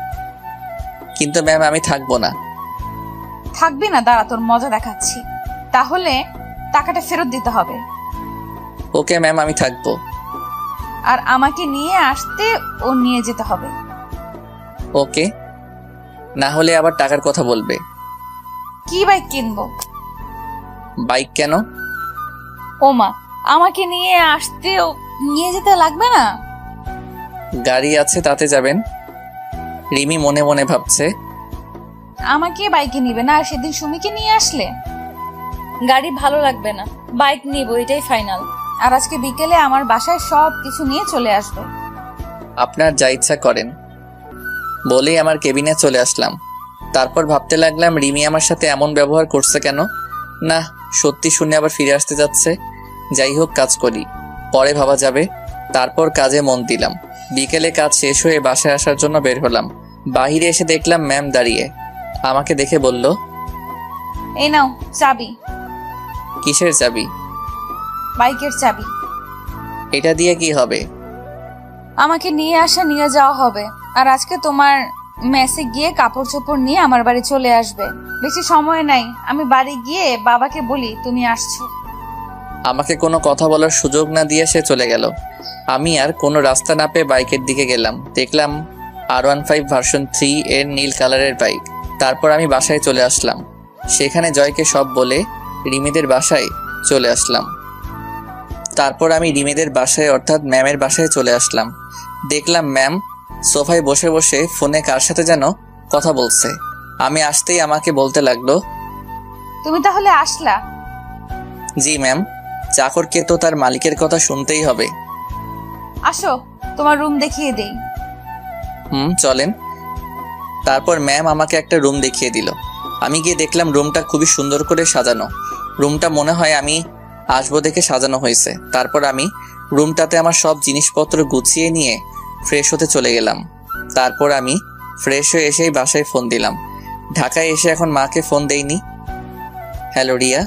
কিন্তু ম্যাম, আমি থাকবো না। থাকবি না? দাঁড়া, তোর মজা দেখাচ্ছি। তাহলে টাকাটা ফেরত দিতে হবে। ওকে ম্যাম, আমি থাকবো। আর আমাকে নিয়ে আসতে ও নিয়ে যেতে হবে। ওকে, না হলে আবার টাকার কথা বলবে। কি বাইক কিনবো? বাইক কেন? ওমা, আমাকে নিয়ে আসতে ও নিয়ে যেতে লাগবে না? গাড়ি আছে, তাতে যাবেন। রিমি মনে মনে ভাবছে, আমাকে বাইকে নিবে না, আর সেদিন সুমিকে নিয়ে আসলে গাড়ি ভালো লাগবে না, বাইক নিব, এটাই ফাইনাল। আর আজকে বিকেলে আমার বাসায় সব কিছু নিয়ে চলে আসবে। আপনার যা ইচ্ছা করেন বলেই আমার কেবিনে চলে আসলাম। তারপর ভাবতে লাগলাম রিমি আমার সাথে এমন ব্যবহার করছে কেন। না, সত্যি শুনে আবার ফিরে আসতে যাচ্ছে। যাই হোক, কাজ করি, পরে ভাবা যাবে। তারপর কাজে মন দিলাম। বিকেলে কাজ শেষ হয়ে বাসায় আসার জন্য বের হলাম। বাহিরে এসে দেখলাম ম্যাম দাঁড়িয়ে। আমাকে দেখে বলল, এই নাও চাবি। কিসের চাবি? বাইকের চাবি। এটা দিয়ে কি হবে? আমাকে নিয়ে আসা নিয়ে যাওয়া হবে। আর আজকে তোমার মেসে গিয়ে কাপড় চোপড় নিয়ে আমার বাড়ি চলে আসবে। বেশি সময় নাই, আমি বাড়ি গিয়ে বাবাকে বলি তুমি আসছো। আমাকে কোনো কথা বলার সুযোগ না দিয়ে সে চলে গেল। আমি আর কোনো রাস্তা না পেয়ে বাইকের দিকে গেলাম। দেখলাম R15 ভার্সন 3 এর নীল কালারের বাইক। তারপর আমি বাসায় চলে আসলাম। সেখানে জয়কে সব বলে রিমিদের বাসায় চলে আসলাম। তারপর আমি রিমিদের বাসায় অর্থাৎ ম্যামের বাসায় চলে আসলাম। দেখলাম ম্যাম সোফায় বসে বসে ফোনে কার সাথে যেন কথা বলছে। আমি আসতেই আমাকে বলতে লাগলো, তুমি তাহলে আসলা? জি ম্যাম, চাকরকে তো তার মালিকের কথা শুনতেই হবে। আসো, তোমার রুম দেখিয়ে দেই। চলেন। তারপর ম্যাম আমাকে একটা রুম দেখিয়ে দিল। আমি গিয়ে দেখলাম রুমটা খুবই সুন্দর করে সাজানো। রুমটা মনে হয় আমি আসবো দেখে সাজানো হয়েছে। তারপর আমি রুমটাতে আমার সব জিনিসপত্র গুছিয়ে নিয়ে ফ্রেশ হতে চলে গেলাম। তারপর আমি ফ্রেশ হয়ে এসেই বাসায় ফোন দিলাম। ঢাকায় এসে এখন মাকে ফোন দেইনি। হ্যালো রিয়া।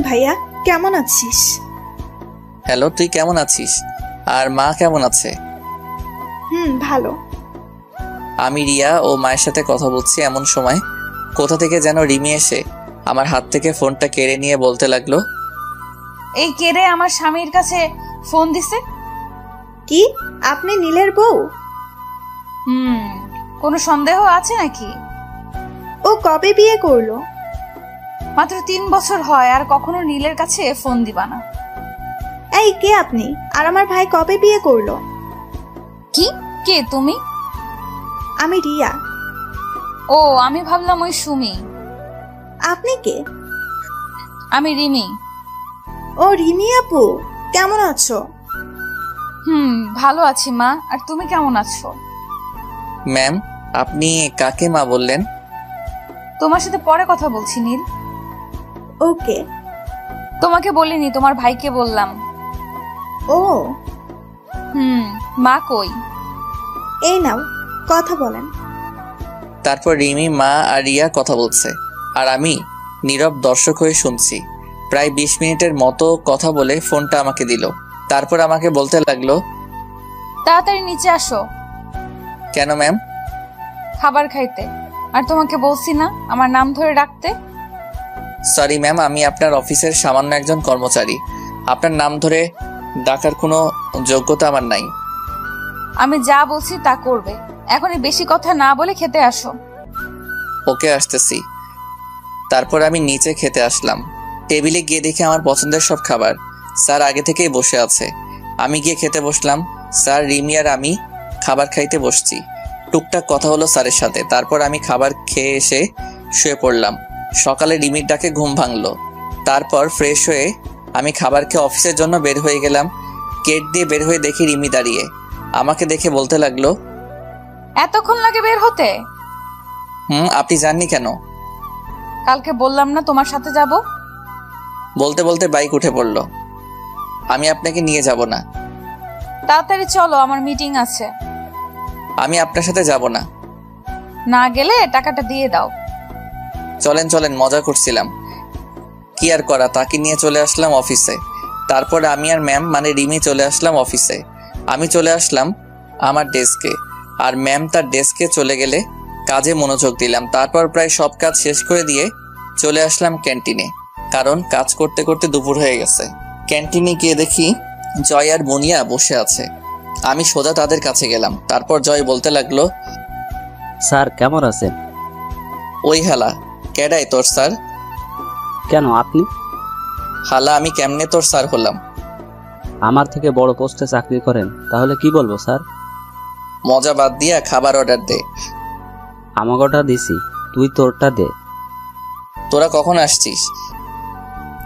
ভাইয়া, কেমন আছিস? হ্যালো, তুই কেমন আছিস? আর মা কেমন আছে? ভালো। আমি রিয়া ও মায়ের সাথে কথা বলছি, এমন সময় কোথা থেকে যেন রিমি এসে আমার হাত থেকে ফোনটা কেড়ে নিয়ে বলতে লাগলো, এই কেড়ে আমার স্বামীর কাছে ফোন দিছে। কি, আপনি নীলের বউ? কোনো সন্দেহ আছে নাকি? ও কবে বিয়ে করলো? মাত্র 3 বছর হয় আর কখনো নীলের কাছে ফোন দিবা না। এই কে আপনি? আর আমার ভাই কবে বিয়ে করলো? কি? কে তুমি? আমি রিয়া। ও, আমি ভাবলাম ওই সুমি। আপনি কে? আমি রিমি। ও রিমি আপু, কেমন আছো? ভালো আছি মা, আর তুমি কেমন আছো? ম্যাম, আপনি কাকে মা বললেন? তোমার সাথে পরে কথা বলছি নীল। ওকে। তোমাকে বলিনি, তোমার ভাইকে বললাম। ও। মা কই? এই নাও, কথা বলেন। তারপর রিমি, মা আর রিয়া কথা বলছে, আর আমি নীরব দর্শক হয়ে শুনছি। প্রায় 20 মিনিটের মতো কথা বলে ফোনটা আমাকে দিল। তারপর আমাকে বলতে লাগলো, তাড়াতাড়ি নিচে আসো। কেন ম্যাম? খাবার খাইতে। আর তোমাকে বলছি না আমার নাম ধরে ডাকতে? সরি ম্যাম, আমি আপনার অফিসের সামান্য একজন কর্মচারী। আপনার নাম ধরে ডাকার কোনো যোগ্যতা আমার নাই। আমি যা বলছি তা করবে। এখনই বেশি কথা না বলে খেতে আসো। ওকে, আসতেছি। তারপর আমি নিচে খেতে আসলাম। টেবিলে গিয়ে দেখি আমার পছন্দের সব খাবার। স্যার আগে থেকেই বসে আছে। আমি গিয়ে খেতে বসলাম। স্যার, রিমি আর আমি খাবার খাইতে বসছি। টুকটাক কথা হলো স্যারের সাথে। তারপর আমি খাবার খেয়ে এসে শুয়ে পড়লাম। সকালে রিমির ডাকে ঘুম ভাঙলো। তারপর ফ্রেশ হয়ে আমি খাবার খেয়ে অফিসের জন্য বের হয়ে গেলাম। গেট দিয়ে বের হয়ে দেখি রিমি দাঁড়িয়ে। আমাকে দেখে বলতে লাগলো, এতক্ষণ লাগে বের হতে? আপনি জাননি কেন? কালকে বললাম না তোমার সাথে যাব? বলতে বলতে বাইক উঠে পড়লো। আমি আপনাকে নিয়ে যাব না। তাড়াতাড়ি চলো, আমার মিটিং আছে। আমি আপনার সাথে যাব না। না গেলে টাকাটা দিয়ে দাও। চলেন চলেন, মজা করছিলাম। কি আর করা, তাকে নিয়ে চলে আসলাম অফিসে। তারপর আমি আর ম্যাম মানে রিমি চলে আসলাম অফিসে। আমি চলে আসলাম আমার ডেস্কে, আর ম্যাম তার ডেস্কে চলে গেলে কাজে মনোযোগ দিলাম। তারপর প্রায় সব কাজ শেষ করে দিয়ে চলে আসলাম ক্যান্টিনে, কারণ কাজ করতে করতে দুপুর হয়ে গেছে। ক্যান্টিনে গিয়ে দেখি জয় আর মুনিয়া বসে আছে। আমি সোজা তাদের কাছে গেলাম। তারপর জয় বলতে লাগলো, স্যার কেমন আছেন? ওই হালা, কেডাই তোর স্যার? কেন আপনি? হালা, আমি কেমনে তোর স্যার হলাম? আমার থেকে বড় পোস্টে চাকরি করেন, তাহলে কি বলবো স্যার? মজা বাদ দিয়া খাবার অর্ডার দে। আমাকে ওটা দিছি, তুই তোরটা দে। তোরা কখন আসছিস?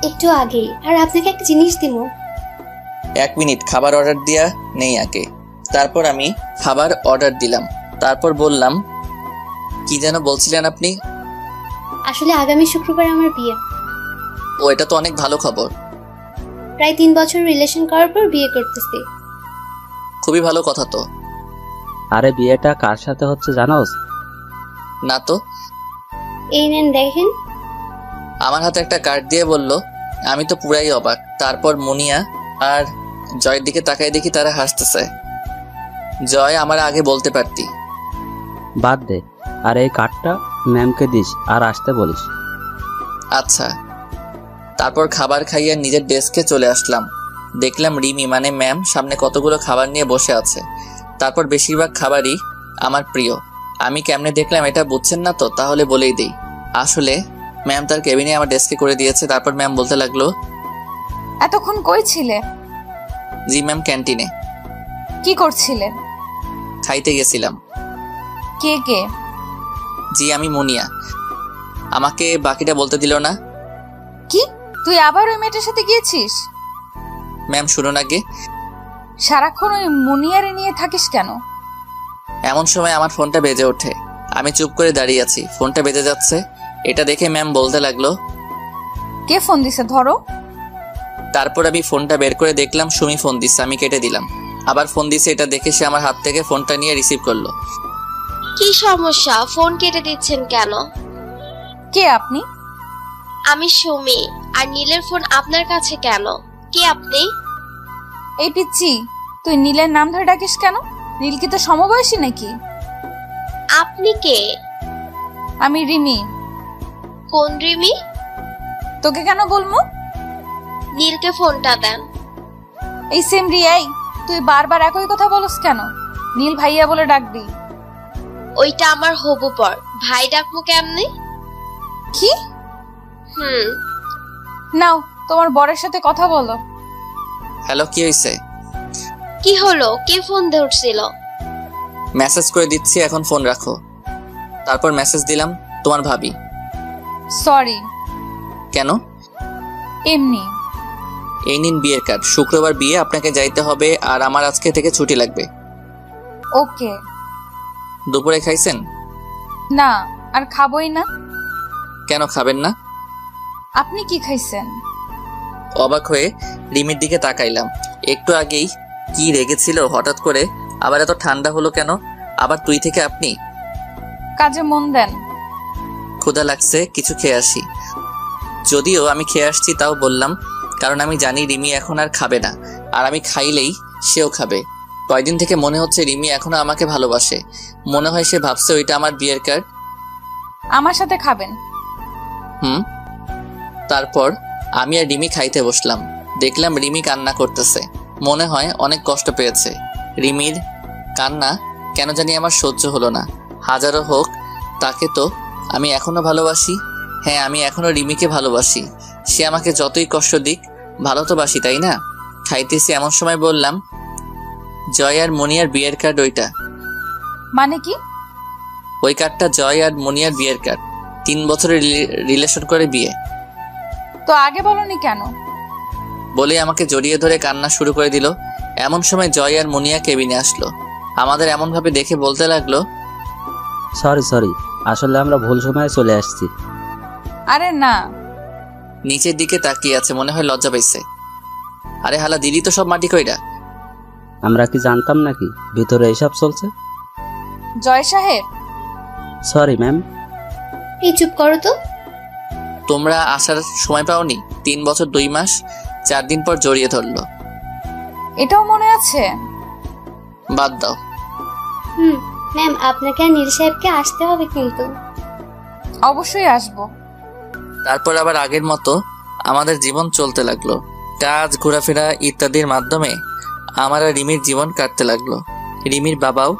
একটু আগে। আর আপনাকে একটা জিনিস দিব। 1 মিনিট, খাবার অর্ডার দিয়া নেই আগে। তারপর আমি খাবার অর্ডার দিলাম। তারপর বললাম, কি যেন বলছিলেন আপনি? আসলে আগামী শুক্রবার আমার বিয়ে। ও, এটা তো অনেক ভালো খবর। প্রায় 3 বছর রিলেশন করার পর বিয়ে করতেছি। খুবই ভালো কথা তো। আরে বিয়েটা কার সাথে হচ্ছে জানোস? না তো। এই নেন দেখেন। আমার হাতে একটা কার্ড দিয়ে বলল। আমি তো পুরাই অবাক। তারপর মুনিয়া আর জয়ের দিকে তাকাই দেখি তারা হাসতেছে। জয়, আমার আগে বলতে পারতি। বাদ দে, আর এই কার্ডটা ম্যামকে দিস আর আসতে বলিস। আচ্ছা। তারপর খাবার খাইয়ে নিজের ডেস্কে চলে আসলাম। দেখলাম রিমি মানে ম্যাম সামনে কতগুলো খাবার নিয়ে বসে আছে। তারপর বেশিরভাগ খাবারই আমার প্রিয়। আমি কেমনে দেখলাম এটা বুঝছেন না তো? তাহলে বলেই দেই। আসলে ম্যাম তার কেবিনে আমার ডেস্কে করে দিয়েছে। তারপর ম্যাম বলতে লাগলো, এতক্ষণ কই ছিলে? জি ম্যাম, ক্যান্টিনে। কি করছিলে? খাইতে গেছিলাম। কে কে? জি, আমি মুনিয়া। আমাকে বাকিটা বলতে দিল না। কি, তুই আবার ওই মেয়েটার সাথে গিয়েছিস? ম্যাম শুনুন আগে। সারাক্ষণ ওই মুনিয়ারে নিয়ে থাকিস কেন? এমন সময় আমার ফোনটা বেজে ওঠে। আমি চুপ করে দাঁড়িয়ে আছি। ফোনটা বেজে যাচ্ছে। এটা দেখে ম্যাম বলতে লাগলো, কে ফোন দিছে, ধরো। তারপর আমি ফোনটা বের করে দেখলাম সুমি ফোন দিচ্ছে। আমি কেটে দিলাম। আবার ফোন দিছে। এটা দেখে সে আমার হাত থেকে ফোনটা নিয়ে রিসিভ করলো। কি সমস্যা? ফোন কেটে দিচ্ছেন কেন? কে আপনি? আমি সুমি। আর নীলের ফোন আপনার কাছে কেন? কে আপনি? এই পিচ্চি, তুই নীলের নাম ধরে ডাকিস কেন? নীল কি তো সমবয়সী নাকি? আপনি কে? আমি রিমি। কোন রিমি? তোকে কেন বলবো? নীলকে ফোনটা দেন। এই সেম রিয়াই, তুই বারবার একই কথা বলস কেন? নীল ভাইয়া বলে ডাকবি। ওইটা আমার হবু পর। ভাই ডাকবো কেমনে? কি? হুম। নাও তোমার বরের সাথে কথা বলো। হ্যালো, কি হয়েছে? কি হলো? কে ফোন ধরছিল? মেসেজ করে দিচ্ছি, এখন ফোন রাখো। তারপর মেসেজ দিলাম, তোমার ভাবি। সরি। কেন? এমনি। এই নিন বিয়ের কার্ড। শুক্রবার বিয়ে, আপনাকে যাইতে হবে আর আমার আজকে থেকে ছুটি লাগবে। ওকে। দুপুরে খাইছেন? না, আর খাবোই না। কেন খাবেন না? আপনি কি খাইছেন? অবাক হয়ে রিমির দিকে তাকাইলাম। একটু আগেই কি রেগেছিল, হঠাৎ করে আবার এত ঠান্ডা হলো কেন? আবার তুই থেকে আপনি? কাজে মন দেন। ক্ষুধা লাগছে, কিছু খেয়ে আসি। যদিও আমি খেয়ে আসছি তাও বললাম, কারণ আমি জানি রিমি এখন আর খাবে না, আর আমি খাইলেই সেও খাবে। কয়দিন থেকে মনে হচ্ছে রিমি এখনো আমাকে ভালোবাসে। মনে হয় সে ভাবছে ওইটা আমার বিয়ের কার্ড। আমার সাথে খাবেন। তারপর আমি আর রিমি খাইতে বসলাম। দেখলাম রিমি কান্না করতেছে, মনে হয় অনেক কষ্ট পেয়েছে। রিমির কান্না কেন জানি আমার সহ্য হলো না। হাজারো হোক, তাকে তো আমি এখনো ভালোবাসি। হ্যাঁ, আমি এখনো রিমিকে ভালোবাসি। সে আমাকে যতই কষ্ট দিক, ভালো তো বাসি, তাই না? খাইতেছি এমন সময় বললাম, জয় আর মনিয়ার বিয়ের কার্ড ওইটা। মানে কি? ওই কার্ডটা জয় আর মনিয়ার বিয়ের কার্ড। 3 বছরের রিলেশন করে বিয়ে। তো আগে বলনি কেন? বলে আমাকে জড়িয়ে ধরে কান্না শুরু করে দিল। এমন সময় জয় আর মনিয়া কেবিনে আসলো। আমাদের এমন ভাবে দেখে বলতে লাগলো, সরি, আসলে আমরা ভুল সময়ে চলে আসছি। আরে না। নিচের দিকে তাকিয়ে আছে, মনে হয় লজ্জা পাইছে। আরে হালা, দিদি তো সব মাটি কইরা। আমরা কি জানতাম নাকি ভিতরে এসব চলছে? জয় সাহেব। Sorry ma'am. এই চুপ করো তো। তোমরা আসার সময় পাওনি? 3 বছর 2 মাস 4 দিন পর জড়িয়ে ধরলো। এটাও মনে আছে? বাদ দাও। ম্যাম, আপনাকে আর নীল সাহেবকে আসতে হবে কিন্তু। অবশ্যই আসবো। তারপর আবার আগের মতো আমাদের জীবন চলতে লাগলো। কাজ, ঘোরাফেরা ইত্যাদির মাধ্যমে আমার আর রিমির জীবন কাটতে লাগলো। রিমির বাবাও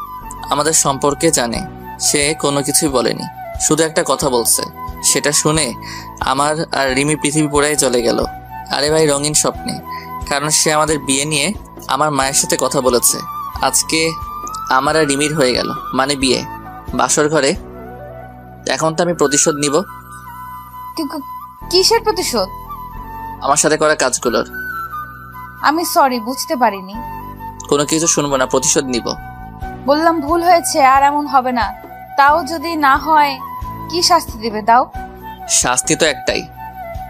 আমাদের সম্পর্কে জানে। সে কোনো কিছুই বলেনি, শুধু একটা কথা বলছে। সেটা শুনে আমার আর রিমি পৃথিবী পুরাই চলে গেল। আরে ভাই, রঙিন স্বপ্নে। কারণ সে আমাদের বিয়ে নিয়ে আমার মায়ের সাথে কথা বলেছে। আজকে আমার আর রিমির হয়ে গেল, মানে বিয়ে, বাসর ঘরে। এখন তো আমি প্রতিশোধ নিব। কিসের প্রতিশোধ? আমার সাথে করা কাজগুলোর। আমি সরি, বুঝতে পারিনি। কোনো কিছু শুনবো না, প্রতিশোধ নিব। বললাম ভুল হয়েছে, আর এমন হবে না। তাও যদি না হয়, কি শাস্তি দেবে দাও? শাস্তি তো একটাই।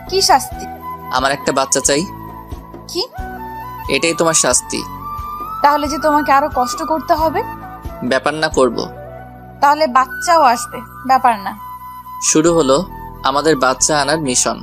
কি শাস্তি? আমার একটা বাচ্চা চাই। কি? এটাই তোমার শাস্তি। তাহলে যে তোমাকে আরো কষ্ট করতে হবে? ব্যাপার না, করব। তাহলে বাচ্চাও আসবে, ব্যাপার না। শুরু হলো আমাদের বাচ্চা আনার মিশন।